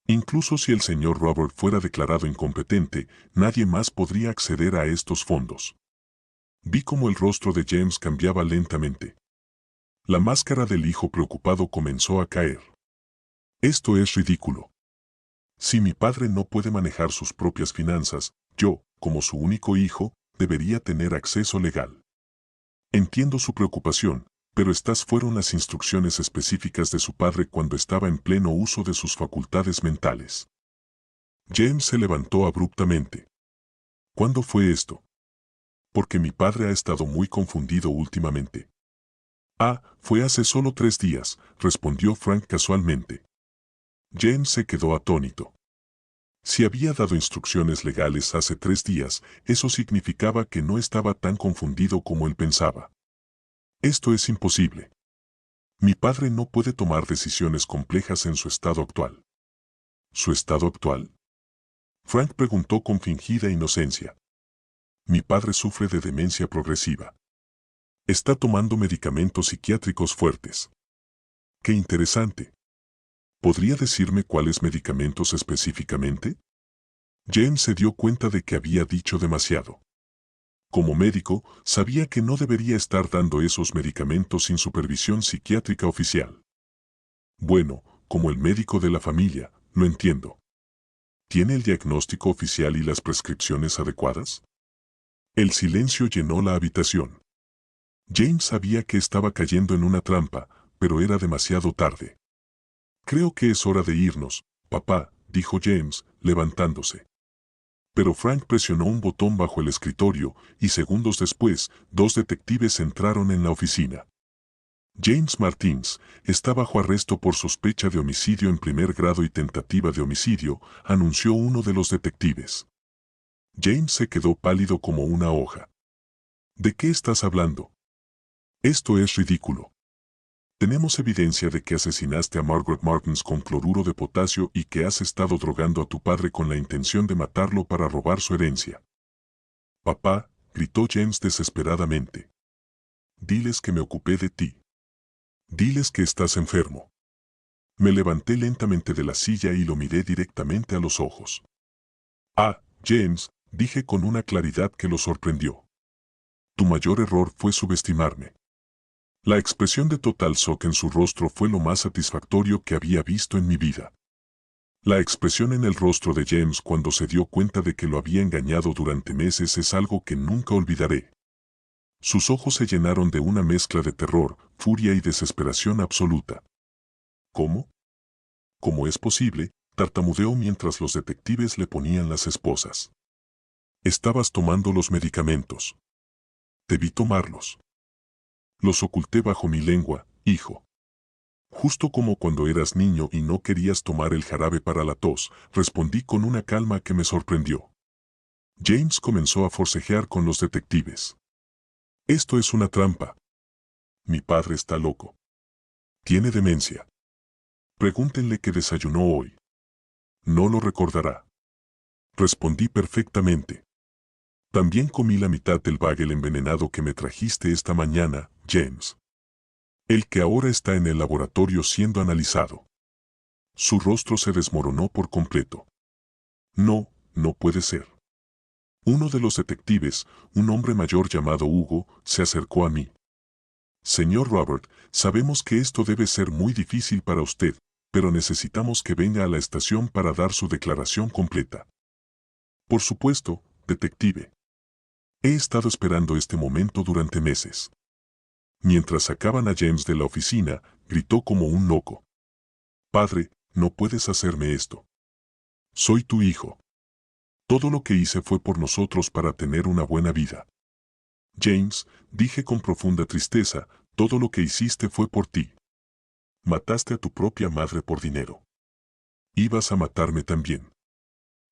Incluso si el señor Robert fuera declarado incompetente, nadie más podría acceder a estos fondos. Vi cómo el rostro de James cambiaba lentamente. La máscara del hijo preocupado comenzó a caer. Esto es ridículo. Si mi padre no puede manejar sus propias finanzas, yo, como su único hijo, debería tener acceso legal. Entiendo su preocupación, pero estas fueron las instrucciones específicas de su padre cuando estaba en pleno uso de sus facultades mentales. James se levantó abruptamente. ¿Cuándo fue esto? Porque mi padre ha estado muy confundido últimamente. Ah, fue hace solo 3 días, respondió Frank casualmente. James se quedó atónito. Si había dado instrucciones legales hace 3 días, eso significaba que no estaba tan confundido como él pensaba. Esto es imposible. Mi padre no puede tomar decisiones complejas en su estado actual. ¿Su estado actual? Frank preguntó con fingida inocencia. Mi padre sufre de demencia progresiva. Está tomando medicamentos psiquiátricos fuertes. ¡Qué interesante! ¿Podría decirme cuáles medicamentos específicamente? James se dio cuenta de que había dicho demasiado. Como médico, sabía que no debería estar dando esos medicamentos sin supervisión psiquiátrica oficial. Bueno, como el médico de la familia, no entiendo. ¿Tiene el diagnóstico oficial y las prescripciones adecuadas? El silencio llenó la habitación. James sabía que estaba cayendo en una trampa, pero era demasiado tarde. Creo que es hora de irnos, papá, dijo James, levantándose. Pero Frank presionó un botón bajo el escritorio y segundos después, 2 detectives entraron en la oficina. James Martins está bajo arresto por sospecha de homicidio en primer grado y tentativa de homicidio, anunció uno de los detectives. James se quedó pálido como una hoja. ¿De qué estás hablando? Esto es ridículo. Tenemos evidencia de que asesinaste a Margaret Martins con cloruro de potasio y que has estado drogando a tu padre con la intención de matarlo para robar su herencia. Papá, gritó James desesperadamente. Diles que me ocupé de ti. Diles que estás enfermo. Me levanté lentamente de la silla y lo miré directamente a los ojos. Ah, James, dije con una claridad que lo sorprendió. Tu mayor error fue subestimarme. La expresión de total shock en su rostro fue lo más satisfactorio que había visto en mi vida. La expresión en el rostro de James cuando se dio cuenta de que lo había engañado durante meses es algo que nunca olvidaré. Sus ojos se llenaron de una mezcla de terror, furia y desesperación absoluta. ¿Cómo? ¿Cómo es posible? Tartamudeó mientras los detectives le ponían las esposas. Estabas tomando los medicamentos. Debí tomarlos. Los oculté bajo mi lengua, hijo. Justo como cuando eras niño y no querías tomar el jarabe para la tos, respondí con una calma que me sorprendió. James comenzó a forcejear con los detectives. Esto es una trampa. Mi padre está loco. Tiene demencia. Pregúntenle qué desayunó hoy. No lo recordará. Respondí perfectamente. También comí la mitad del bagel envenenado que me trajiste esta mañana, James. El que ahora está en el laboratorio siendo analizado. Su rostro se desmoronó por completo. No, no puede ser. Uno de los detectives, un hombre mayor llamado Hugo, se acercó a mí. Señor Robert, sabemos que esto debe ser muy difícil para usted, pero necesitamos que venga a la estación para dar su declaración completa. Por supuesto, detective. He estado esperando este momento durante meses. Mientras sacaban a James de la oficina, gritó como un loco. Padre, no puedes hacerme esto. Soy tu hijo. Todo lo que hice fue por nosotros para tener una buena vida. James, dije con profunda tristeza, todo lo que hiciste fue por ti. Mataste a tu propia madre por dinero. Ibas a matarme también.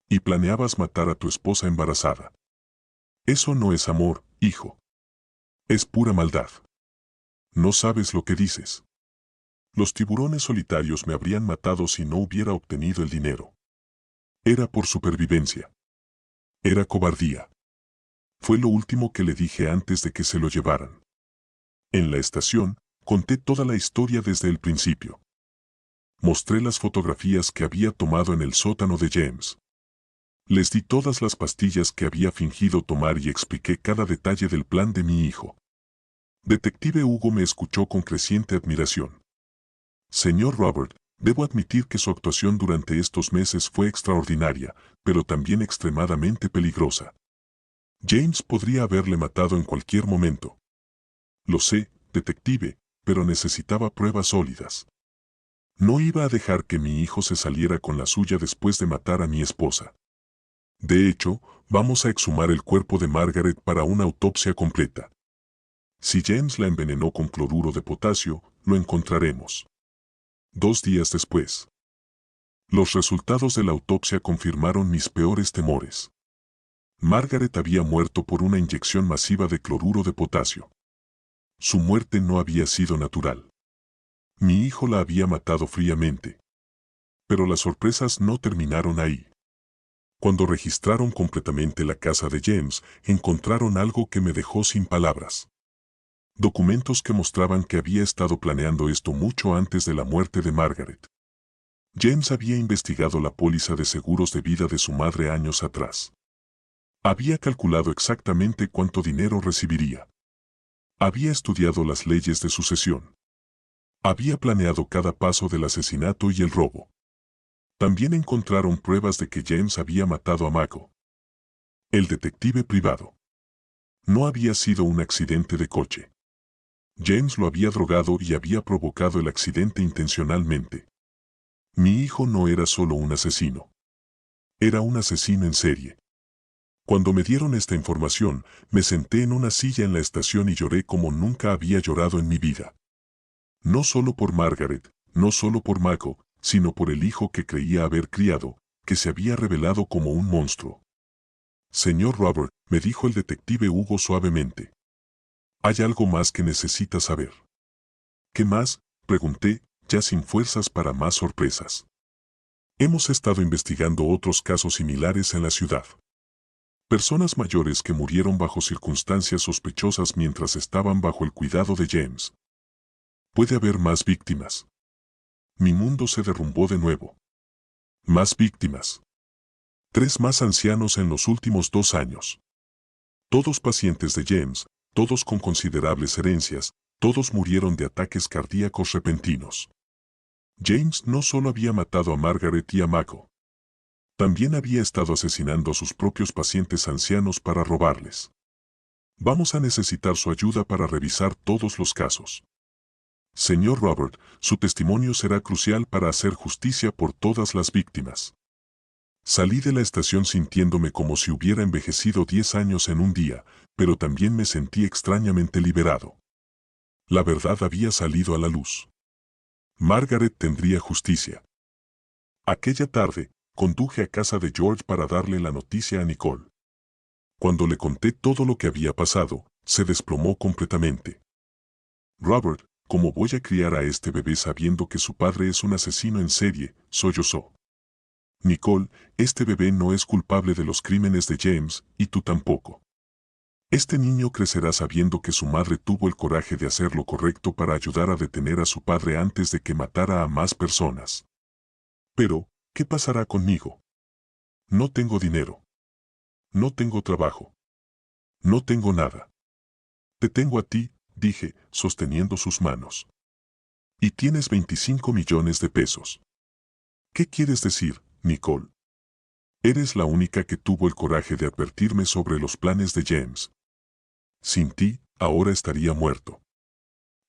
Y planeabas matar a tu esposa embarazada. Eso no es amor, hijo. Es pura maldad. No sabes lo que dices. Los tiburones solitarios me habrían matado si no hubiera obtenido el dinero. Era por supervivencia. Era cobardía. Fue lo último que le dije antes de que se lo llevaran. En la estación, conté toda la historia desde el principio. Mostré las fotografías que había tomado en el sótano de James. Les di todas las pastillas que había fingido tomar y expliqué cada detalle del plan de mi hijo. Detective Hugo me escuchó con creciente admiración. Señor Robert, debo admitir que su actuación durante estos meses fue extraordinaria, pero también extremadamente peligrosa. James podría haberle matado en cualquier momento. Lo sé, detective, pero necesitaba pruebas sólidas. No iba a dejar que mi hijo se saliera con la suya después de matar a mi esposa. De hecho, vamos a exhumar el cuerpo de Margaret para una autopsia completa. Si James la envenenó con cloruro de potasio, lo encontraremos. 2 días después. Los resultados de la autopsia confirmaron mis peores temores. Margaret había muerto por una inyección masiva de cloruro de potasio. Su muerte no había sido natural. Mi hijo la había matado fríamente. Pero las sorpresas no terminaron ahí. Cuando registraron completamente la casa de James, encontraron algo que me dejó sin palabras. Documentos que mostraban que había estado planeando esto mucho antes de la muerte de Margaret. James había investigado la póliza de seguros de vida de su madre años atrás. Había calculado exactamente cuánto dinero recibiría. Había estudiado las leyes de sucesión. Había planeado cada paso del asesinato y el robo. También encontraron pruebas de que James había matado a Mako, el detective privado. No había sido un accidente de coche. James lo había drogado y había provocado el accidente intencionalmente. Mi hijo no era solo un asesino. Era un asesino en serie. Cuando me dieron esta información, me senté en una silla en la estación y lloré como nunca había llorado en mi vida. No solo por Margaret, no solo por Mako, sino por el hijo que creía haber criado, que se había revelado como un monstruo. Señor Robert, me dijo el detective Hugo suavemente. Hay algo más que necesita saber. ¿Qué más?, pregunté, ya sin fuerzas para más sorpresas. Hemos estado investigando otros casos similares en la ciudad. Personas mayores que murieron bajo circunstancias sospechosas mientras estaban bajo el cuidado de James. Puede haber más víctimas. Mi mundo se derrumbó de nuevo. Más víctimas. 3 más ancianos en los últimos 2 años. Todos pacientes de James, todos con considerables herencias, todos murieron de ataques cardíacos repentinos. James no solo había matado a Margaret y a Mako. También había estado asesinando a sus propios pacientes ancianos para robarles. Vamos a necesitar su ayuda para revisar todos los casos. Señor Robert, su testimonio será crucial para hacer justicia por todas las víctimas. Salí de la estación sintiéndome como si hubiera envejecido 10 años en un día, pero también me sentí extrañamente liberado. La verdad había salido a la luz. Margaret tendría justicia. Aquella tarde, conduje a casa de George para darle la noticia a Nicole. Cuando le conté todo lo que había pasado, se desplomó completamente. Robert, ¿cómo voy a criar a este bebé sabiendo que su padre es un asesino en serie?, sollozó. Nicole, este bebé no es culpable de los crímenes de James, y tú tampoco. Este niño crecerá sabiendo que su madre tuvo el coraje de hacer lo correcto para ayudar a detener a su padre antes de que matara a más personas. Pero, ¿qué pasará conmigo? No tengo dinero. No tengo trabajo. No tengo nada. Te tengo a ti, dije, sosteniendo sus manos. Y tienes 25 millones de pesos. ¿Qué quieres decir, Nicole? Eres la única que tuvo el coraje de advertirme sobre los planes de James. Sin ti, ahora estaría muerto.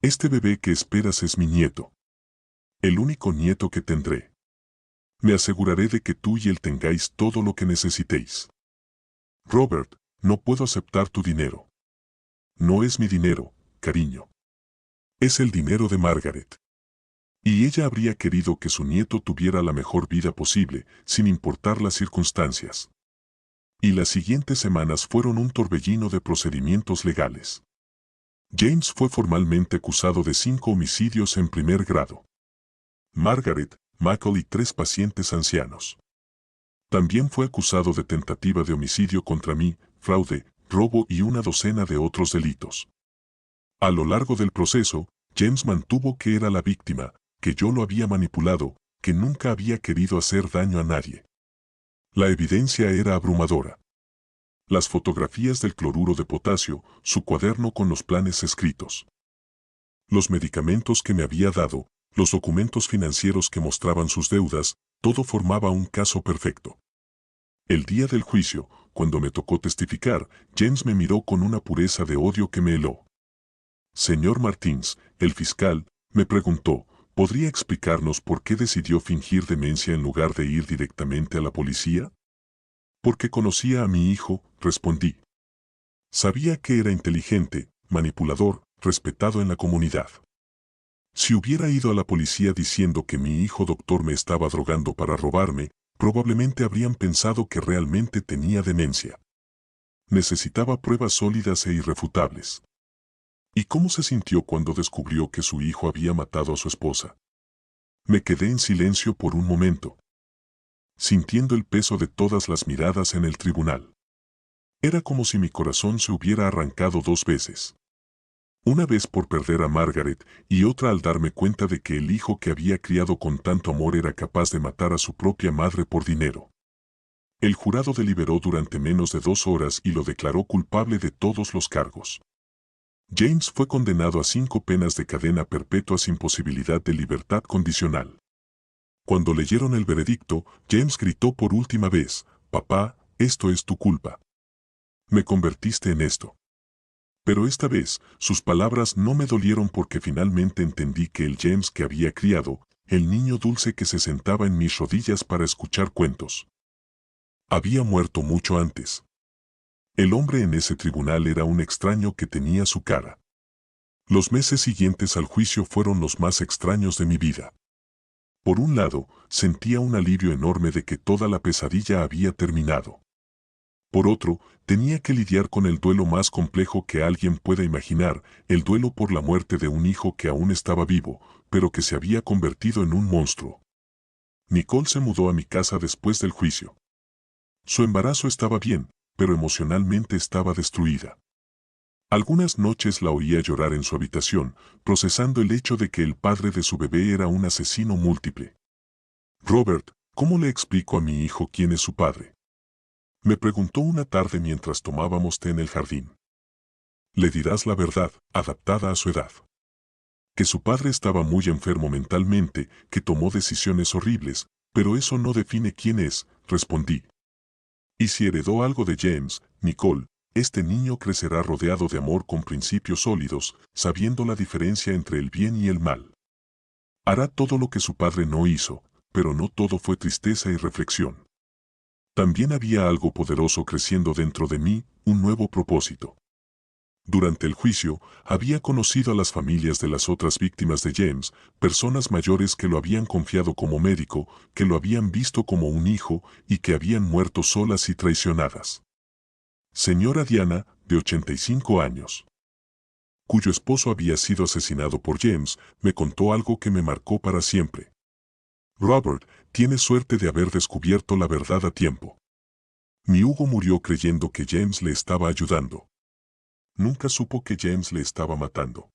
Este bebé que esperas es mi nieto. El único nieto que tendré. Me aseguraré de que tú y él tengáis todo lo que necesitéis. Robert, no puedo aceptar tu dinero. No es mi dinero, cariño. Es el dinero de Margaret. Y ella habría querido que su nieto tuviera la mejor vida posible, sin importar las circunstancias. Y las siguientes semanas fueron un torbellino de procedimientos legales. James fue formalmente acusado de 5 homicidios en primer grado. Margaret, Michael y 3 pacientes ancianos. También fue acusado de tentativa de homicidio contra mí, fraude, robo y una docena de otros delitos. A lo largo del proceso, James mantuvo que era la víctima, que yo lo había manipulado, que nunca había querido hacer daño a nadie. La evidencia era abrumadora. Las fotografías del cloruro de potasio, su cuaderno con los planes escritos. Los medicamentos que me había dado, los documentos financieros que mostraban sus deudas, todo formaba un caso perfecto. El día del juicio, cuando me tocó testificar, James me miró con una pureza de odio que me heló. Señor Martins, el fiscal, me preguntó, ¿podría explicarnos por qué decidió fingir demencia en lugar de ir directamente a la policía? Porque conocía a mi hijo, respondí. Sabía que era inteligente, manipulador, respetado en la comunidad. Si hubiera ido a la policía diciendo que mi hijo doctor me estaba drogando para robarme, probablemente habrían pensado que realmente tenía demencia. Necesitaba pruebas sólidas e irrefutables. ¿Y cómo se sintió cuando descubrió que su hijo había matado a su esposa? Me quedé en silencio por un momento, sintiendo el peso de todas las miradas en el tribunal. Era como si mi corazón se hubiera arrancado 2 veces. Una vez por perder a Margaret y otra al darme cuenta de que el hijo que había criado con tanto amor era capaz de matar a su propia madre por dinero. El jurado deliberó durante menos de 2 horas y lo declaró culpable de todos los cargos. James fue condenado a 5 penas de cadena perpetua sin posibilidad de libertad condicional. Cuando leyeron el veredicto, James gritó por última vez, «Papá, esto es tu culpa. Me convertiste en esto». Pero esta vez, sus palabras no me dolieron porque finalmente entendí que el James que había criado, el niño dulce que se sentaba en mis rodillas para escuchar cuentos, había muerto mucho antes. El hombre en ese tribunal era un extraño que tenía su cara. Los meses siguientes al juicio fueron los más extraños de mi vida. Por un lado, sentía un alivio enorme de que toda la pesadilla había terminado. Por otro, tenía que lidiar con el duelo más complejo que alguien pueda imaginar, el duelo por la muerte de un hijo que aún estaba vivo, pero que se había convertido en un monstruo. Nicole se mudó a mi casa después del juicio. Su embarazo estaba bien, pero emocionalmente estaba destruida. Algunas noches la oía llorar en su habitación, procesando el hecho de que el padre de su bebé era un asesino múltiple. Robert, ¿cómo le explico a mi hijo quién es su padre? Me preguntó una tarde mientras tomábamos té en el jardín. Le dirás la verdad, adaptada a su edad. Que su padre estaba muy enfermo mentalmente, que tomó decisiones horribles, pero eso no define quién es, respondí. Y si heredó algo de James, Nicole, este niño crecerá rodeado de amor con principios sólidos, sabiendo la diferencia entre el bien y el mal. Hará todo lo que su padre no hizo, pero no todo fue tristeza y reflexión. También había algo poderoso creciendo dentro de mí, un nuevo propósito. Durante el juicio, había conocido a las familias de las otras víctimas de James, personas mayores que lo habían confiado como médico, que lo habían visto como un hijo y que habían muerto solas y traicionadas. Señora Diana, de 85 años, cuyo esposo había sido asesinado por James, me contó algo que me marcó para siempre. Robert, tiene suerte de haber descubierto la verdad a tiempo. Mi Hugo murió creyendo que James le estaba ayudando. Nunca supo que James le estaba matando.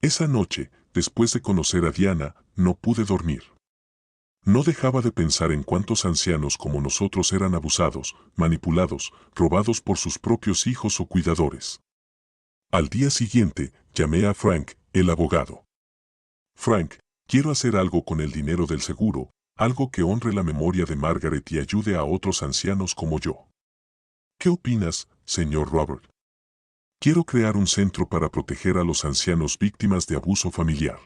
Esa noche, después de conocer a Diana, no pude dormir. No dejaba de pensar en cuántos ancianos como nosotros eran abusados, manipulados, robados por sus propios hijos o cuidadores. Al día siguiente, llamé a Frank, el abogado. Frank, quiero hacer algo con el dinero del seguro, algo que honre la memoria de Margaret y ayude a otros ancianos como yo. ¿Qué opinas, señor Robert? Quiero crear un centro para proteger a los ancianos víctimas de abuso familiar.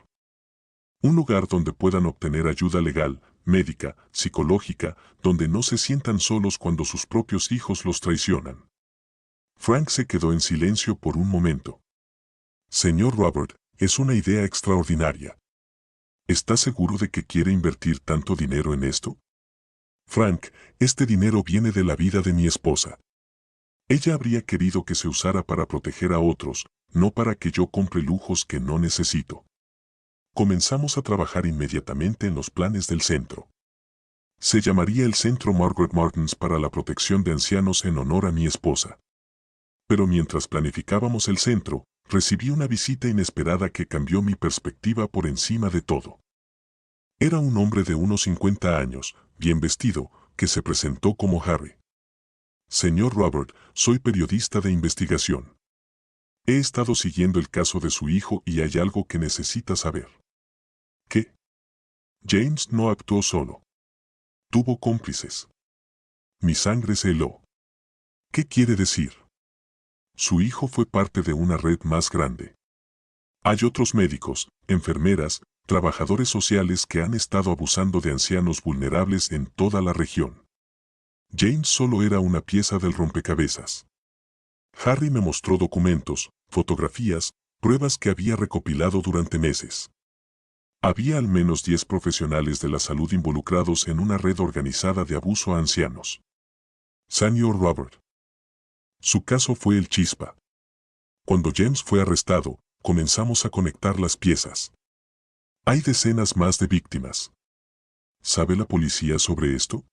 Un lugar donde puedan obtener ayuda legal, médica, psicológica, donde no se sientan solos cuando sus propios hijos los traicionan. Frank se quedó en silencio por un momento. Señor Robert, es una idea extraordinaria. ¿Está seguro de que quiere invertir tanto dinero en esto? Frank, este dinero viene de la vida de mi esposa. Ella habría querido que se usara para proteger a otros, no para que yo compre lujos que no necesito. Comenzamos a trabajar inmediatamente en los planes del centro. Se llamaría el Centro Margaret Martins para la protección de ancianos en honor a mi esposa. Pero mientras planificábamos el centro, recibí una visita inesperada que cambió mi perspectiva por encima de todo. Era un hombre de unos 50 años, bien vestido, que se presentó como Harry. Señor Robert, soy periodista de investigación. He estado siguiendo el caso de su hijo y hay algo que necesita saber. ¿Qué? James no actuó solo. Tuvo cómplices. Mi sangre se heló. ¿Qué quiere decir? Su hijo fue parte de una red más grande. Hay otros médicos, enfermeras, trabajadores sociales que han estado abusando de ancianos vulnerables en toda la región. James solo era una pieza del rompecabezas. Harry me mostró documentos, fotografías, pruebas que había recopilado durante meses. Había al menos 10 profesionales de la salud involucrados en una red organizada de abuso a ancianos. Señor Robert. Su caso fue el chispa. Cuando James fue arrestado, comenzamos a conectar las piezas. Hay decenas más de víctimas. ¿Sabe la policía sobre esto?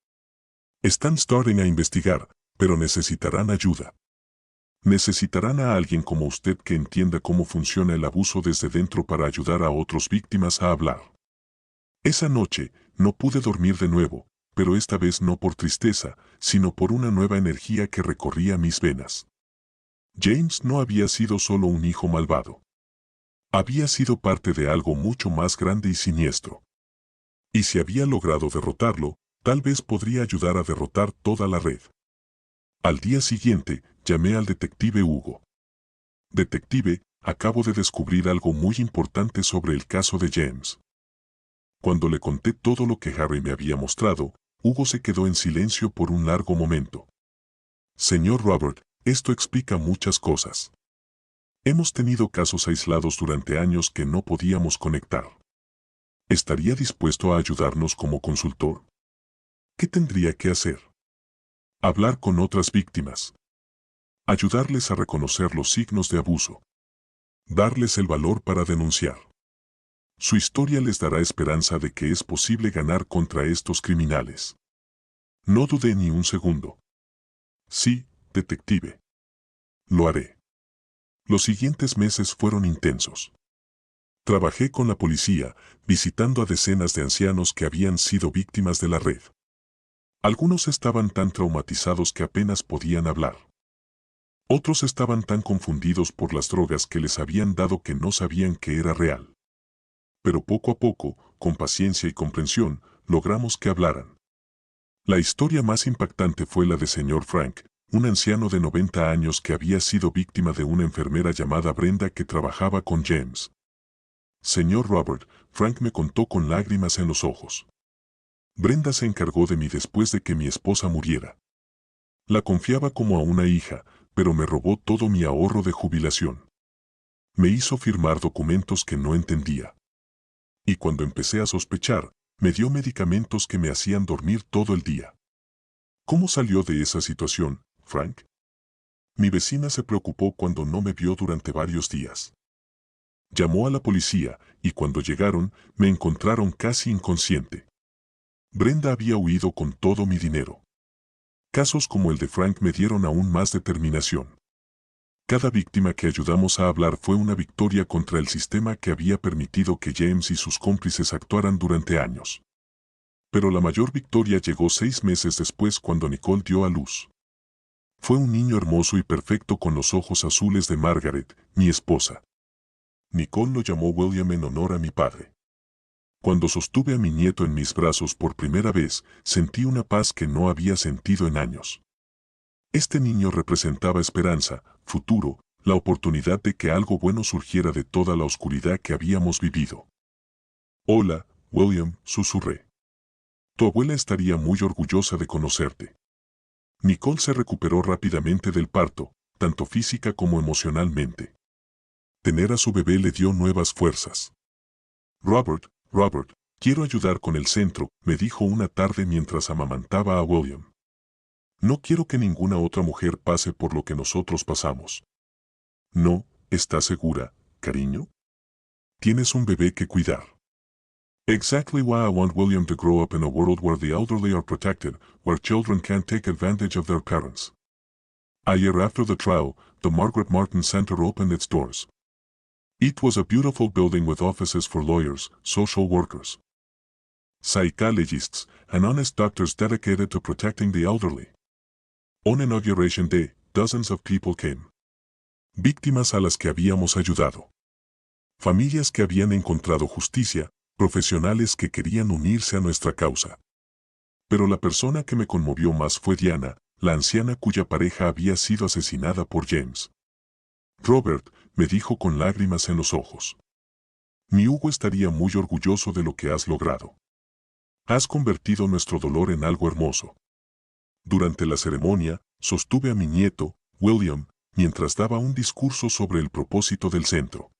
Están starting a investigar, pero necesitarán ayuda. Necesitarán a alguien como usted que entienda cómo funciona el abuso desde dentro para ayudar a otras víctimas a hablar. Esa noche, no pude dormir de nuevo, pero esta vez no por tristeza, sino por una nueva energía que recorría mis venas. James no había sido solo un hijo malvado. Había sido parte de algo mucho más grande y siniestro. Y si había logrado derrotarlo, tal vez podría ayudar a derrotar toda la red. Al día siguiente, llamé al detective Hugo. Detective, acabo de descubrir algo muy importante sobre el caso de James. Cuando le conté todo lo que Harry me había mostrado, Hugo se quedó en silencio por un largo momento. Señor Robert, esto explica muchas cosas. Hemos tenido casos aislados durante años que no podíamos conectar. ¿Estaría dispuesto a ayudarnos como consultor? ¿Qué tendría que hacer? Hablar con otras víctimas. Ayudarles a reconocer los signos de abuso. Darles el valor para denunciar. Su historia les dará esperanza de que es posible ganar contra estos criminales. No dudé ni un segundo. Sí, detective. Lo haré. Los siguientes meses fueron intensos. Trabajé con la policía, visitando a decenas de ancianos que habían sido víctimas de la red. Algunos estaban tan traumatizados que apenas podían hablar. Otros estaban tan confundidos por las drogas que les habían dado que no sabían que era real. Pero poco a poco, con paciencia y comprensión, logramos que hablaran. La historia más impactante fue la de señor Frank, un anciano de 90 años que había sido víctima de una enfermera llamada Brenda que trabajaba con James. Señor Robert, Frank me contó con lágrimas en los ojos. Brenda se encargó de mí después de que mi esposa muriera. La confiaba como a una hija, pero me robó todo mi ahorro de jubilación. Me hizo firmar documentos que no entendía. Y cuando empecé a sospechar, me dio medicamentos que me hacían dormir todo el día. ¿Cómo salió de esa situación, Frank? Mi vecina se preocupó cuando no me vio durante varios días. Llamó a la policía, y cuando llegaron, me encontraron casi inconsciente. Brenda había huido con todo mi dinero. Casos como el de Frank me dieron aún más determinación. Cada víctima que ayudamos a hablar fue una victoria contra el sistema que había permitido que James y sus cómplices actuaran durante años. Pero la mayor victoria llegó 6 meses después cuando Nicole dio a luz. Fue un niño hermoso y perfecto con los ojos azules de Margaret, mi esposa. Nicole lo llamó William en honor a mi padre. Cuando sostuve a mi nieto en mis brazos por primera vez, sentí una paz que no había sentido en años. Este niño representaba esperanza, futuro, la oportunidad de que algo bueno surgiera de toda la oscuridad que habíamos vivido. Hola, William, susurré. Tu abuela estaría muy orgullosa de conocerte. Nicole se recuperó rápidamente del parto, tanto física como emocionalmente. Tener a su bebé le dio nuevas fuerzas. Robert, quiero ayudar con el centro, me dijo una tarde mientras amamantaba a William. No quiero que ninguna otra mujer pase por lo que nosotros pasamos. No, ¿estás segura, cariño? Tienes un bebé que cuidar. Exactly why I want William to grow up in a world where the elderly are protected, where children can't take advantage of their parents. A year after the trial, the Margaret Martin Center opened its doors. It was a beautiful building with offices for lawyers, social workers, psychologists, and honest doctors dedicated to protecting the elderly. On Inauguration Day, dozens of people came. Víctimas a las que habíamos ayudado. Familias que habían encontrado justicia, profesionales que querían unirse a nuestra causa. Pero la persona que me conmovió más fue Diana, la anciana cuya pareja había sido asesinada por James. Robert, me dijo con lágrimas en los ojos. Mi Hugo estaría muy orgulloso de lo que has logrado. Has convertido nuestro dolor en algo hermoso. Durante la ceremonia, sostuve a mi nieto, William, mientras daba un discurso sobre el propósito del centro.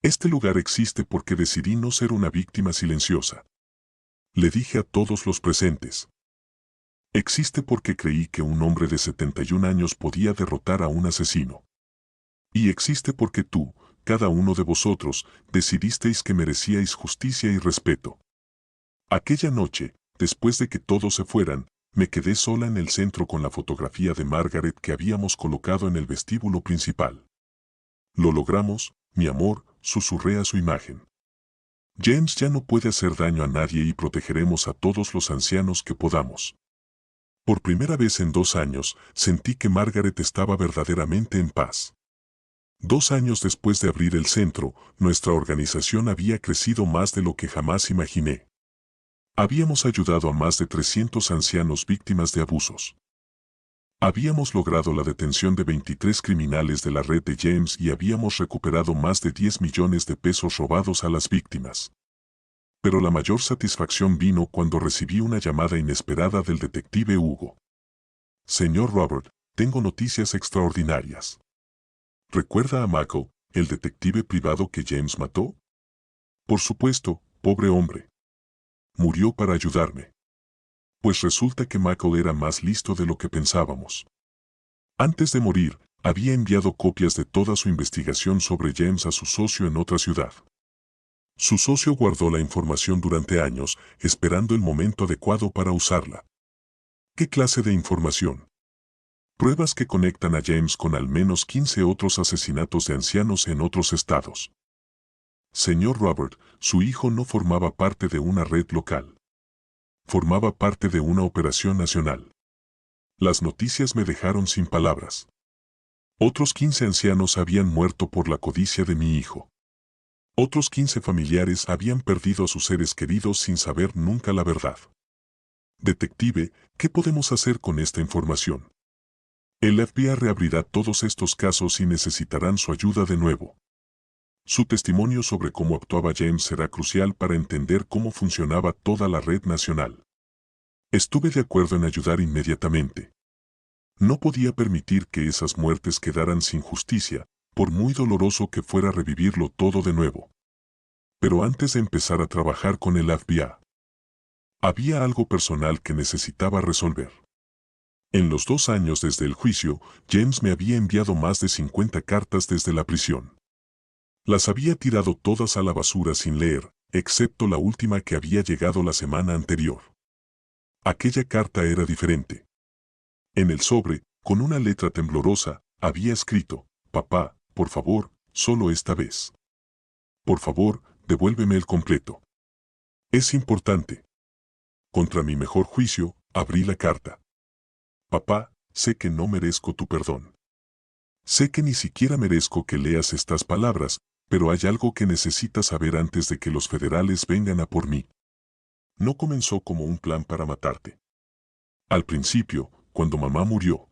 Este lugar existe porque decidí no ser una víctima silenciosa. Le dije a todos los presentes. Existe porque creí que un hombre de 71 años podía derrotar a un asesino. Y existe porque tú, cada uno de vosotros, decidisteis que merecíais justicia y respeto. Aquella noche, después de que todos se fueran, me quedé sola en el centro con la fotografía de Margaret que habíamos colocado en el vestíbulo principal. Lo logramos, mi amor, susurré a su imagen. James ya no puede hacer daño a nadie y protegeremos a todos los ancianos que podamos. Por primera vez en 2 años, sentí que Margaret estaba verdaderamente en paz. 2 años después de abrir el centro, nuestra organización había crecido más de lo que jamás imaginé. Habíamos ayudado a más de 300 ancianos víctimas de abusos. Habíamos logrado la detención de 23 criminales de la red de James y habíamos recuperado más de 10 millones de pesos robados a las víctimas. Pero la mayor satisfacción vino cuando recibí una llamada inesperada del detective Hugo. Señor Robert, tengo noticias extraordinarias. ¿Recuerda a Michael, el detective privado que James mató? Por supuesto, pobre hombre. Murió para ayudarme. Pues resulta que Michael era más listo de lo que pensábamos. Antes de morir, había enviado copias de toda su investigación sobre James a su socio en otra ciudad. Su socio guardó la información durante años, esperando el momento adecuado para usarla. ¿Qué clase de información? Pruebas que conectan a James con al menos 15 otros asesinatos de ancianos en otros estados. Señor Robert, su hijo no formaba parte de una red local. Formaba parte de una operación nacional. Las noticias me dejaron sin palabras. Otros 15 ancianos habían muerto por la codicia de mi hijo. Otros 15 familiares habían perdido a sus seres queridos sin saber nunca la verdad. Detective, ¿qué podemos hacer con esta información? El FBI reabrirá todos estos casos y necesitarán su ayuda de nuevo. Su testimonio sobre cómo actuaba James será crucial para entender cómo funcionaba toda la red nacional. Estuve de acuerdo en ayudar inmediatamente. No podía permitir que esas muertes quedaran sin justicia, por muy doloroso que fuera revivirlo todo de nuevo. Pero antes de empezar a trabajar con el FBI, había algo personal que necesitaba resolver. En los 2 años desde el juicio, James me había enviado más de 50 cartas desde la prisión. Las había tirado todas a la basura sin leer, excepto la última que había llegado la semana anterior. Aquella carta era diferente. En el sobre, con una letra temblorosa, había escrito: «Papá, por favor, solo esta vez. Por favor, devuélveme el completo. Es importante». Contra mi mejor juicio, abrí la carta. «Papá, sé que no merezco tu perdón. Sé que ni siquiera merezco que leas estas palabras, Pero hay algo que necesitas saber antes de que los federales vengan a por mí. No comenzó como un plan para matarte. Al principio, cuando mamá murió,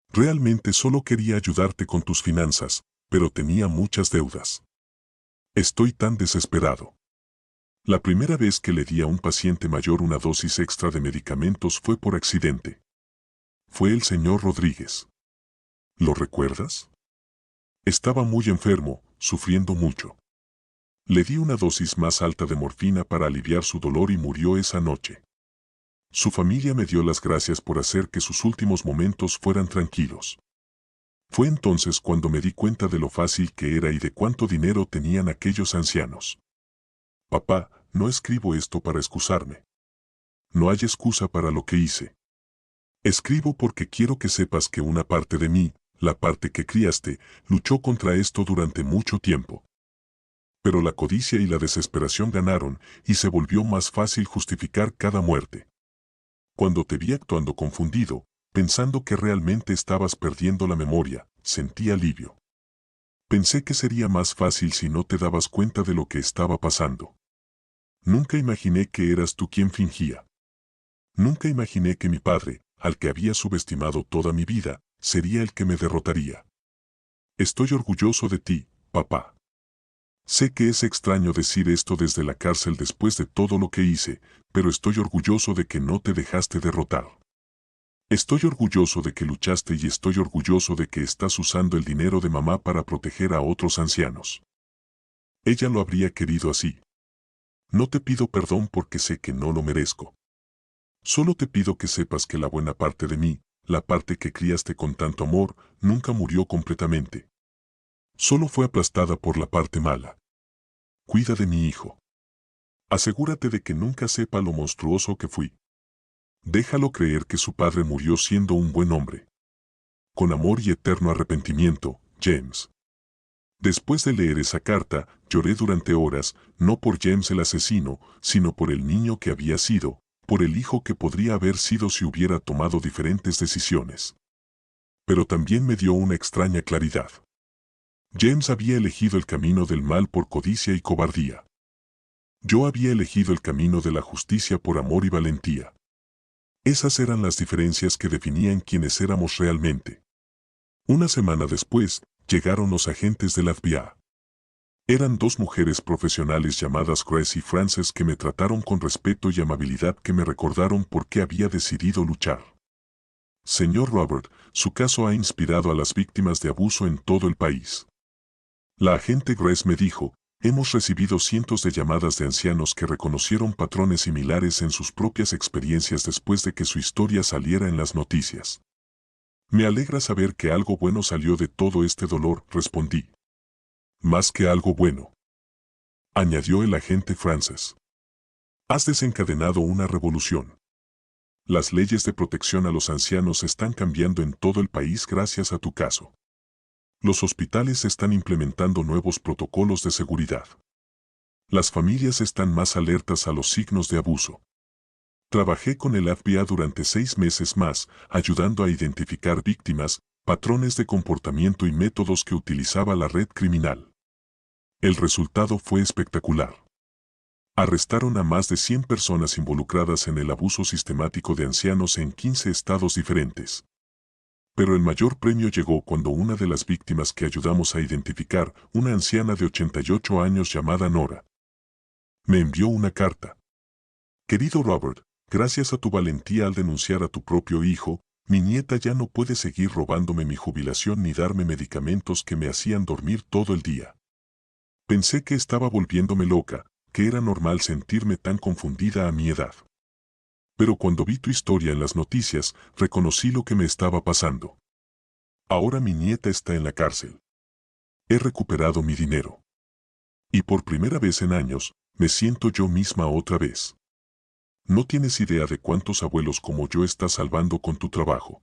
realmente solo quería ayudarte con tus finanzas, pero tenía muchas deudas. Estoy tan desesperado. La primera vez que le di a un paciente mayor una dosis extra de medicamentos fue por accidente. Fue el señor Rodríguez. ¿Lo recuerdas? Estaba muy enfermo, sufriendo mucho. Le di una dosis más alta de morfina para aliviar su dolor y murió esa noche. Su familia me dio las gracias por hacer que sus últimos momentos fueran tranquilos. Fue entonces cuando me di cuenta de lo fácil que era y de cuánto dinero tenían aquellos ancianos. Papá, no escribo esto para excusarme. No hay excusa para lo que hice. Escribo porque quiero que sepas que una parte de mí, la parte que criaste, luchó contra esto durante mucho tiempo. Pero la codicia y la desesperación ganaron y se volvió más fácil justificar cada muerte. Cuando te vi actuando confundido, pensando que realmente estabas perdiendo la memoria, sentí alivio. Pensé que sería más fácil si no te dabas cuenta de lo que estaba pasando. Nunca imaginé que eras tú quien fingía. Nunca imaginé que mi padre, al que había subestimado toda mi vida, sería el que me derrotaría. Estoy orgulloso de ti, papá. Sé que es extraño decir esto desde la cárcel después de todo lo que hice, pero estoy orgulloso de que no te dejaste derrotar. Estoy orgulloso de que luchaste y estoy orgulloso de que estás usando el dinero de mamá para proteger a otros ancianos. Ella lo habría querido así. No te pido perdón porque sé que no lo merezco. Solo te pido que sepas que la buena parte de mí, la parte que criaste con tanto amor, nunca murió completamente. Solo fue aplastada por la parte mala. Cuida de mi hijo. Asegúrate de que nunca sepa lo monstruoso que fui. Déjalo creer que su padre murió siendo un buen hombre. Con amor y eterno arrepentimiento, James. Después de leer esa carta, lloré durante horas, no por James el asesino, sino por el niño que había sido, por el hijo que podría haber sido si hubiera tomado diferentes decisiones. Pero también me dio una extraña claridad. James había elegido el camino del mal por codicia y cobardía. Yo había elegido el camino de la justicia por amor y valentía. Esas eran las diferencias que definían quiénes éramos realmente. Una semana después, llegaron los agentes del FBI. Eran dos mujeres profesionales llamadas Grace y Frances que me trataron con respeto y amabilidad que me recordaron por qué había decidido luchar. Señor Robert, su caso ha inspirado a las víctimas de abuso en todo el país. La agente Grace me dijo, hemos recibido cientos de llamadas de ancianos que reconocieron patrones similares en sus propias experiencias después de que su historia saliera en las noticias. Me alegra saber que algo bueno salió de todo este dolor, respondí. Más que algo bueno, añadió el agente Frances. Has desencadenado una revolución. Las leyes de protección a los ancianos están cambiando en todo el país gracias a tu caso. Los hospitales están implementando nuevos protocolos de seguridad. Las familias están más alertas a los signos de abuso. Trabajé con el FBI durante 6 meses más, ayudando a identificar víctimas, patrones de comportamiento y métodos que utilizaba la red criminal. El resultado fue espectacular. Arrestaron a más de 100 personas involucradas en el abuso sistemático de ancianos en 15 estados diferentes. Pero el mayor premio llegó cuando una de las víctimas que ayudamos a identificar, una anciana de 88 años llamada Nora, me envió una carta. Querido Robert, gracias a tu valentía al denunciar a tu propio hijo, mi nieta ya no puede seguir robándome mi jubilación ni darme medicamentos que me hacían dormir todo el día. Pensé que estaba volviéndome loca, que era normal sentirme tan confundida a mi edad. Pero cuando vi tu historia en las noticias, reconocí lo que me estaba pasando. Ahora mi nieta está en la cárcel. He recuperado mi dinero. Y por primera vez en años, me siento yo misma otra vez. No tienes idea de cuántos abuelos como yo estás salvando con tu trabajo.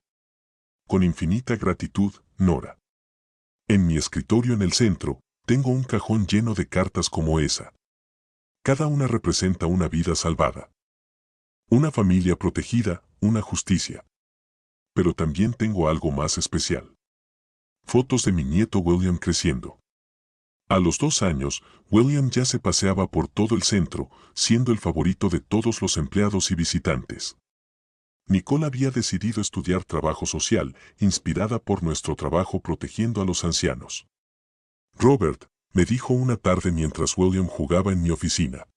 Con infinita gratitud, Nora. En mi escritorio en el centro, tengo un cajón lleno de cartas como esa. Cada una representa una vida salvada. Una familia protegida, una justicia. Pero también tengo algo más especial. Fotos de mi nieto William creciendo. A los 2 años, William ya se paseaba por todo el centro, siendo el favorito de todos los empleados y visitantes. Nicole había decidido estudiar trabajo social, inspirada por nuestro trabajo protegiendo a los ancianos. Robert, me dijo una tarde mientras William jugaba en mi oficina.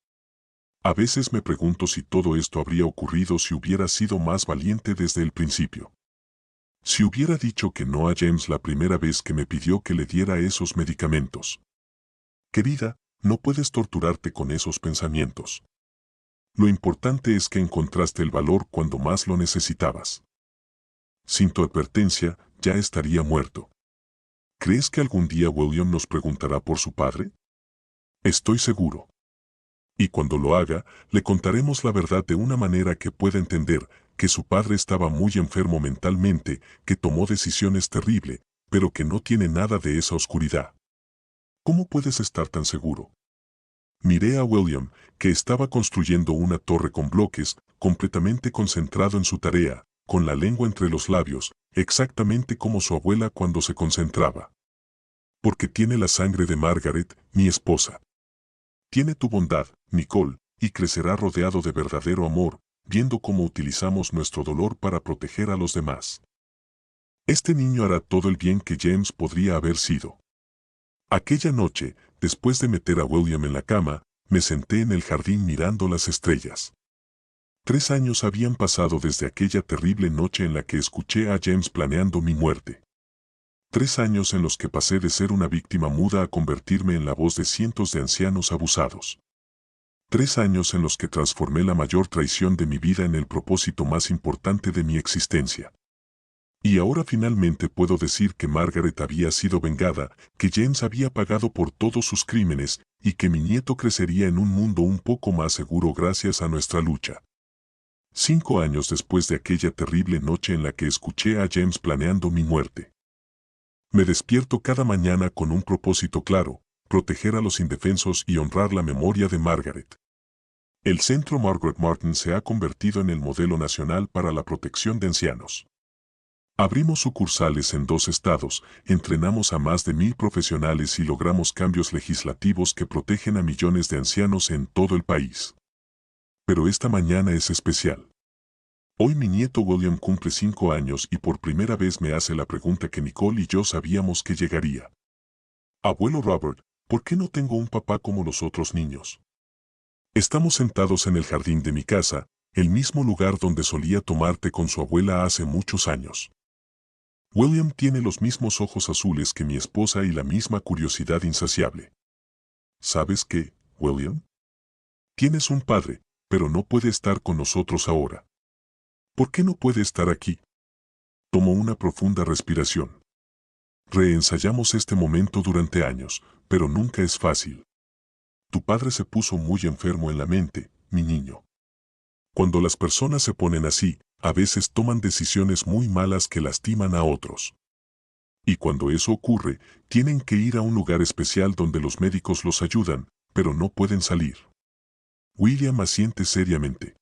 A veces me pregunto si todo esto habría ocurrido si hubiera sido más valiente desde el principio. Si hubiera dicho que no a James la primera vez que me pidió que le diera esos medicamentos. Querida, no puedes torturarte con esos pensamientos. Lo importante es que encontraste el valor cuando más lo necesitabas. Sin tu advertencia, ya estaría muerto. ¿Crees que algún día William nos preguntará por su padre? Estoy seguro. Y cuando lo haga, le contaremos la verdad de una manera que pueda entender que su padre estaba muy enfermo mentalmente, que tomó decisiones terribles, pero que no tiene nada de esa oscuridad. ¿Cómo puedes estar tan seguro? Miré a William, que estaba construyendo una torre con bloques, completamente concentrado en su tarea, con la lengua entre los labios, exactamente como su abuela cuando se concentraba. Porque tiene la sangre de Margaret, mi esposa. Tiene tu bondad, Nicole, y crecerá rodeado de verdadero amor, viendo cómo utilizamos nuestro dolor para proteger a los demás. Este niño hará todo el bien que James podría haber sido. Aquella noche, después de meter a William en la cama, me senté en el jardín mirando las estrellas. 3 años habían pasado desde aquella terrible noche en la que escuché a James planeando mi muerte. 3 años en los que pasé de ser una víctima muda a convertirme en la voz de cientos de ancianos abusados. 3 años en los que transformé la mayor traición de mi vida en el propósito más importante de mi existencia. Y ahora finalmente puedo decir que Margaret había sido vengada, que James había pagado por todos sus crímenes y que mi nieto crecería en un mundo un poco más seguro gracias a nuestra lucha. 5 años después de aquella terrible noche en la que escuché a James planeando mi muerte. Me despierto cada mañana con un propósito claro, proteger a los indefensos y honrar la memoria de Margaret. El Centro Margaret Martin se ha convertido en el modelo nacional para la protección de ancianos. Abrimos sucursales en 2 estados, entrenamos a más de 1000 profesionales y logramos cambios legislativos que protegen a millones de ancianos en todo el país. Pero esta mañana es especial. Hoy mi nieto William cumple 5 años y por primera vez me hace la pregunta que Nicole y yo sabíamos que llegaría. Abuelo Robert, ¿por qué no tengo un papá como los otros niños? Estamos sentados en el jardín de mi casa, el mismo lugar donde solía tomar té con su abuela hace muchos años. William tiene los mismos ojos azules que mi esposa y la misma curiosidad insaciable. ¿Sabes qué, William? Tienes un padre, pero no puede estar con nosotros ahora. ¿Por qué no puede estar aquí? Tomó una profunda respiración. Reensayamos este momento durante años, pero nunca es fácil. Tu padre se puso muy enfermo en la mente, mi niño. Cuando las personas se ponen así, a veces toman decisiones muy malas que lastiman a otros. Y cuando eso ocurre, tienen que ir a un lugar especial donde los médicos los ayudan, pero no pueden salir. William asiente seriamente.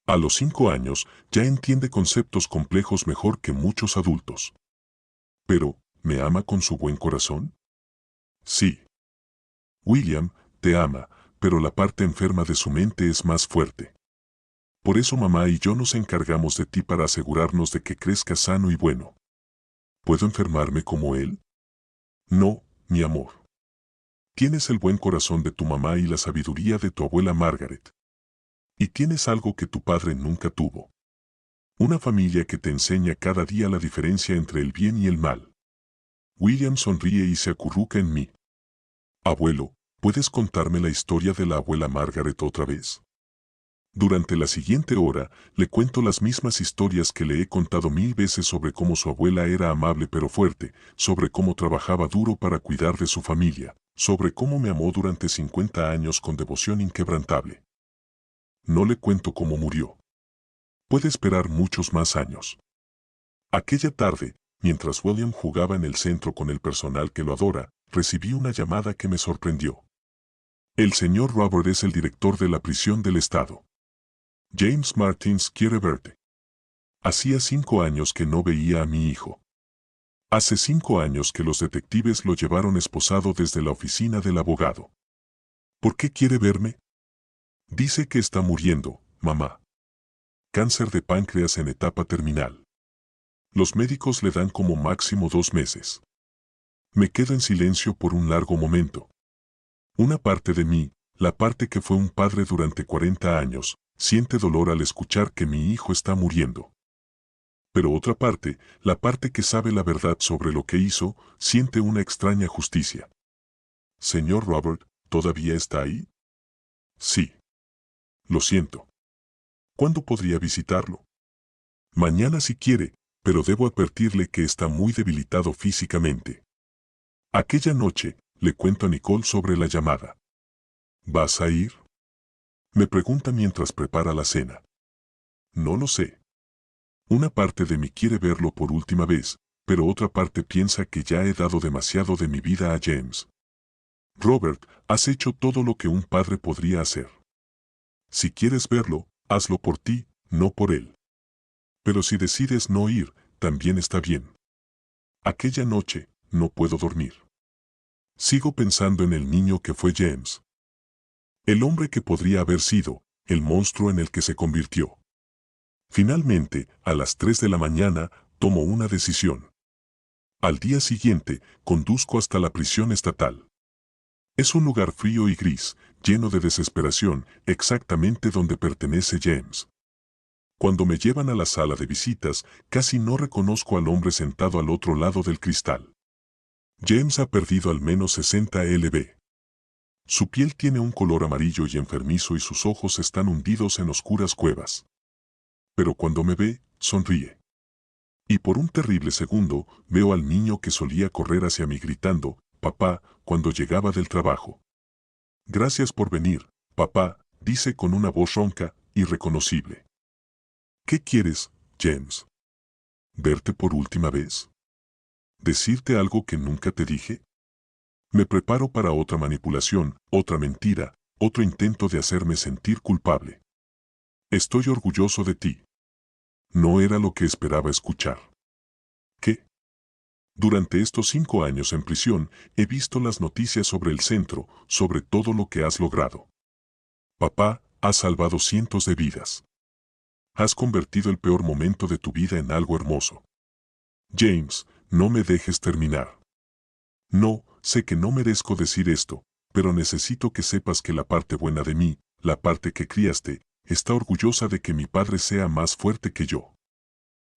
A los 5 años, ya entiende conceptos complejos mejor que muchos adultos. Pero, ¿me ama con su buen corazón? Sí. William, te ama, pero la parte enferma de su mente es más fuerte. Por eso mamá y yo nos encargamos de ti para asegurarnos de que crezca sano y bueno. ¿Puedo enfermarme como él? No, mi amor. Tienes el buen corazón de tu mamá y la sabiduría de tu abuela Margaret. Y tienes algo que tu padre nunca tuvo. Una familia que te enseña cada día la diferencia entre el bien y el mal. William sonríe y se acurruca en mí. Abuelo, ¿puedes contarme la historia de la abuela Margaret otra vez? Durante la siguiente hora, le cuento las mismas historias que le he contado 1000 veces sobre cómo su abuela era amable pero fuerte, sobre cómo trabajaba duro para cuidar de su familia, sobre cómo me amó durante 50 años con devoción inquebrantable. No le cuento cómo murió. Puede esperar muchos más años. Aquella tarde, mientras William jugaba en el centro con el personal que lo adora, recibí una llamada que me sorprendió. El señor Robert es el director de la prisión del estado. James Martins quiere verte. Hacía 5 años que no veía a mi hijo. Hace 5 años que los detectives lo llevaron esposado desde la oficina del abogado. ¿Por qué quiere verme? Dice que está muriendo, mamá. Cáncer de páncreas en etapa terminal. Los médicos le dan como máximo 2 meses. Me quedo en silencio por un largo momento. Una parte de mí, la parte que fue un padre durante 40 años, siente dolor al escuchar que mi hijo está muriendo. Pero otra parte, la parte que sabe la verdad sobre lo que hizo, siente una extraña justicia. Señor Robert, ¿todavía está ahí? Sí. Lo siento. ¿Cuándo podría visitarlo? Mañana si quiere, pero debo advertirle que está muy debilitado físicamente. Aquella noche, le cuento a Nicole sobre la llamada. ¿Vas a ir? Me pregunta mientras prepara la cena. No lo sé. Una parte de mí quiere verlo por última vez, pero otra parte piensa que ya he dado demasiado de mi vida a James. Robert, has hecho todo lo que un padre podría hacer. Si quieres verlo, hazlo por ti, no por él. Pero si decides no ir, también está bien. Aquella noche, no puedo dormir. Sigo pensando en el niño que fue James. El hombre que podría haber sido, el monstruo en el que se convirtió. Finalmente, a las 3 de la mañana, tomo una decisión. Al día siguiente, conduzco hasta la prisión estatal. Es un lugar frío y gris, lleno de desesperación, exactamente donde pertenece James. Cuando me llevan a la sala de visitas, casi no reconozco al hombre sentado al otro lado del cristal. James ha perdido al menos 60 lb. Su piel tiene un color amarillo y enfermizo y sus ojos están hundidos en oscuras cuevas. Pero cuando me ve, sonríe. Y por un terrible segundo, veo al niño que solía correr hacia mí gritando, «Papá», cuando llegaba del trabajo. «Gracias por venir, papá», dice con una voz ronca, irreconocible. «¿Qué quieres, James? ¿Verte por última vez? ¿Decirte algo que nunca te dije?» Me preparo para otra manipulación, otra mentira, otro intento de hacerme sentir culpable. «Estoy orgulloso de ti». No era lo que esperaba escuchar. ¿Qué? Durante estos 5 años en prisión, he visto las noticias sobre el centro, sobre todo lo que has logrado. Papá, has salvado cientos de vidas. Has convertido el peor momento de tu vida en algo hermoso. James, no me dejes terminar. No, sé que no merezco decir esto, pero necesito que sepas que la parte buena de mí, la parte que criaste, está orgullosa de que mi padre sea más fuerte que yo.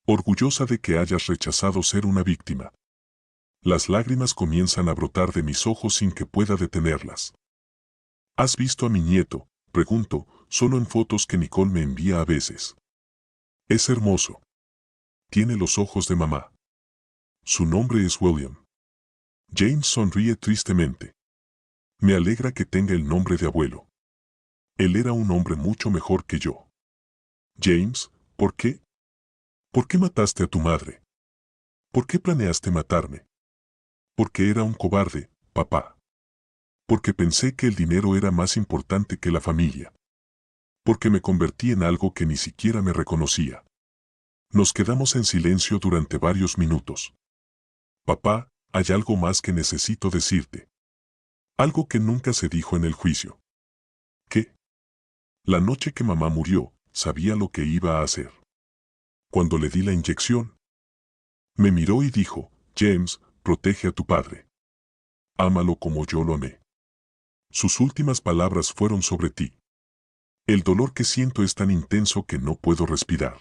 Orgullosa de que hayas rechazado ser una víctima. Las lágrimas comienzan a brotar de mis ojos sin que pueda detenerlas. ¿Has visto a mi nieto?, pregunto, solo en fotos que Nicole me envía a veces. Es hermoso. Tiene los ojos de mamá. Su nombre es William. James sonríe tristemente. Me alegra que tenga el nombre de abuelo. Él era un hombre mucho mejor que yo. James, ¿por qué? ¿Por qué mataste a tu madre? ¿Por qué planeaste matarme? Porque era un cobarde, papá. Porque pensé que el dinero era más importante que la familia. Porque me convertí en algo que ni siquiera me reconocía. Nos quedamos en silencio durante varios minutos. Papá, hay algo más que necesito decirte. Algo que nunca se dijo en el juicio. ¿Qué? La noche que mamá murió, sabía lo que iba a hacer. Cuando le di la inyección, me miró y dijo, James, protege a tu padre. Ámalo como yo lo amé. Sus últimas palabras fueron sobre ti. El dolor que siento es tan intenso que no puedo respirar.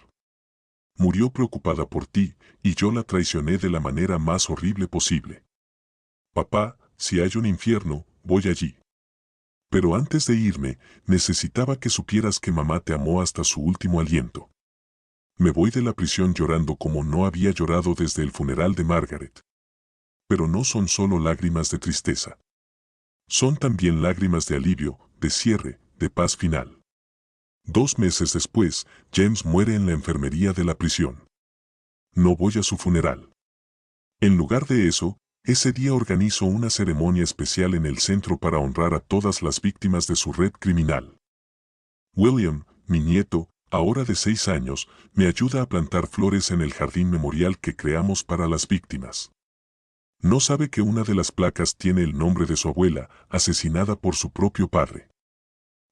Murió preocupada por ti, y yo la traicioné de la manera más horrible posible. Papá, si hay un infierno, voy allí. Pero antes de irme, necesitaba que supieras que mamá te amó hasta su último aliento. Me voy de la prisión llorando como no había llorado desde el funeral de Margaret. Pero no son solo lágrimas de tristeza. Son también lágrimas de alivio, de cierre, de paz final. 2 meses después, James muere en la enfermería de la prisión. No voy a su funeral. En lugar de eso, ese día organizo una ceremonia especial en el centro para honrar a todas las víctimas de su red criminal. William, mi nieto, ahora de 6 años, me ayuda a plantar flores en el jardín memorial que creamos para las víctimas. No sabe que una de las placas tiene el nombre de su abuela, asesinada por su propio padre.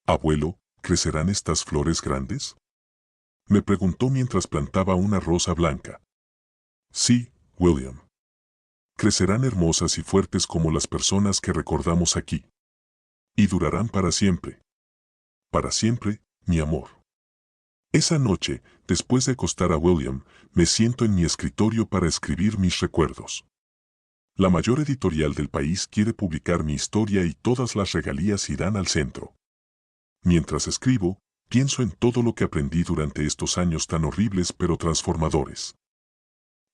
Abuelo, ¿crecerán estas flores grandes? Me preguntó mientras plantaba una rosa blanca. Sí, William. Crecerán hermosas y fuertes como las personas que recordamos aquí. Y durarán para siempre. Para siempre, mi amor. Esa noche, después de acostar a William, me siento en mi escritorio para escribir mis recuerdos. La mayor editorial del país quiere publicar mi historia y todas las regalías irán al centro. Mientras escribo, pienso en todo lo que aprendí durante estos años tan horribles pero transformadores.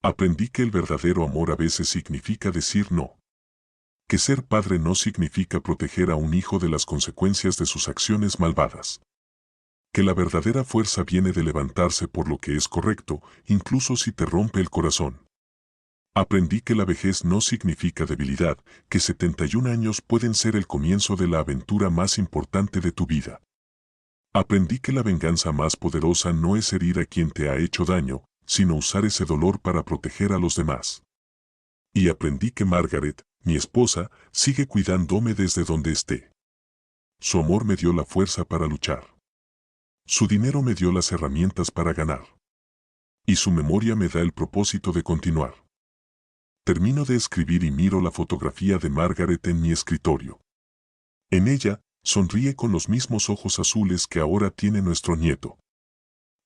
Aprendí que el verdadero amor a veces significa decir no. Que ser padre no significa proteger a un hijo de las consecuencias de sus acciones malvadas. Que la verdadera fuerza viene de levantarse por lo que es correcto, incluso si te rompe el corazón. Aprendí que la vejez no significa debilidad, que 71 años pueden ser el comienzo de la aventura más importante de tu vida. Aprendí que la venganza más poderosa no es herir a quien te ha hecho daño, sino usar ese dolor para proteger a los demás. Y aprendí que Margaret, mi esposa, sigue cuidándome desde donde esté. Su amor me dio la fuerza para luchar. Su dinero me dio las herramientas para ganar. Y su memoria me da el propósito de continuar. Termino de escribir y miro la fotografía de Margaret en mi escritorio. En ella, sonríe con los mismos ojos azules que ahora tiene nuestro nieto.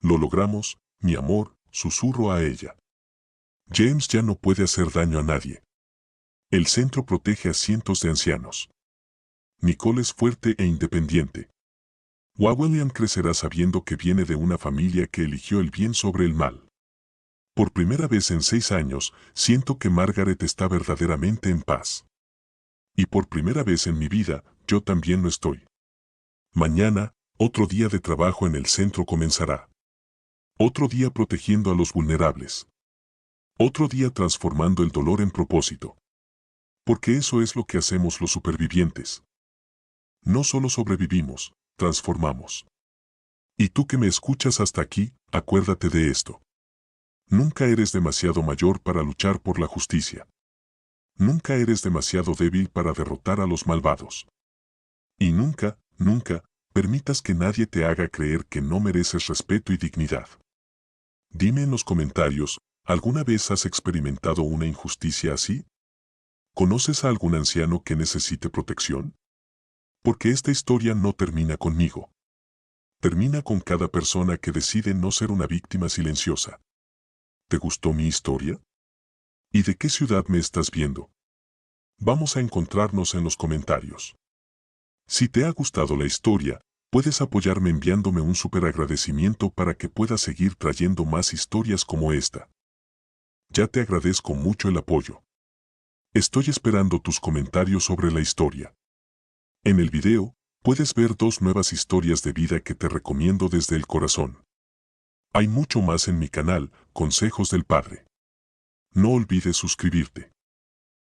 Lo logramos, mi amor, susurro a ella. James ya no puede hacer daño a nadie. El centro protege a cientos de ancianos. Nicole es fuerte e independiente. William crecerá sabiendo que viene de una familia que eligió el bien sobre el mal. Por primera vez en 6 años, siento que Margaret está verdaderamente en paz. Y por primera vez en mi vida, yo también lo estoy. Mañana, otro día de trabajo en el centro comenzará. Otro día protegiendo a los vulnerables. Otro día transformando el dolor en propósito. Porque eso es lo que hacemos los supervivientes. No solo sobrevivimos, transformamos. Y tú que me escuchas hasta aquí, acuérdate de esto. Nunca eres demasiado mayor para luchar por la justicia. Nunca eres demasiado débil para derrotar a los malvados. Y nunca, nunca, permitas que nadie te haga creer que no mereces respeto y dignidad. Dime en los comentarios, ¿alguna vez has experimentado una injusticia así? ¿Conoces a algún anciano que necesite protección? Porque esta historia no termina conmigo. Termina con cada persona que decide no ser una víctima silenciosa. ¿Te gustó mi historia? ¿Y de qué ciudad me estás viendo? Vamos a encontrarnos en los comentarios. Si te ha gustado la historia, puedes apoyarme enviándome un súper agradecimiento para que pueda seguir trayendo más historias como esta. Ya te agradezco mucho el apoyo. Estoy esperando tus comentarios sobre la historia. En el video, puedes ver 2 nuevas historias de vida que te recomiendo desde el corazón. Hay mucho más en mi canal, Consejos del Padre. No olvides suscribirte.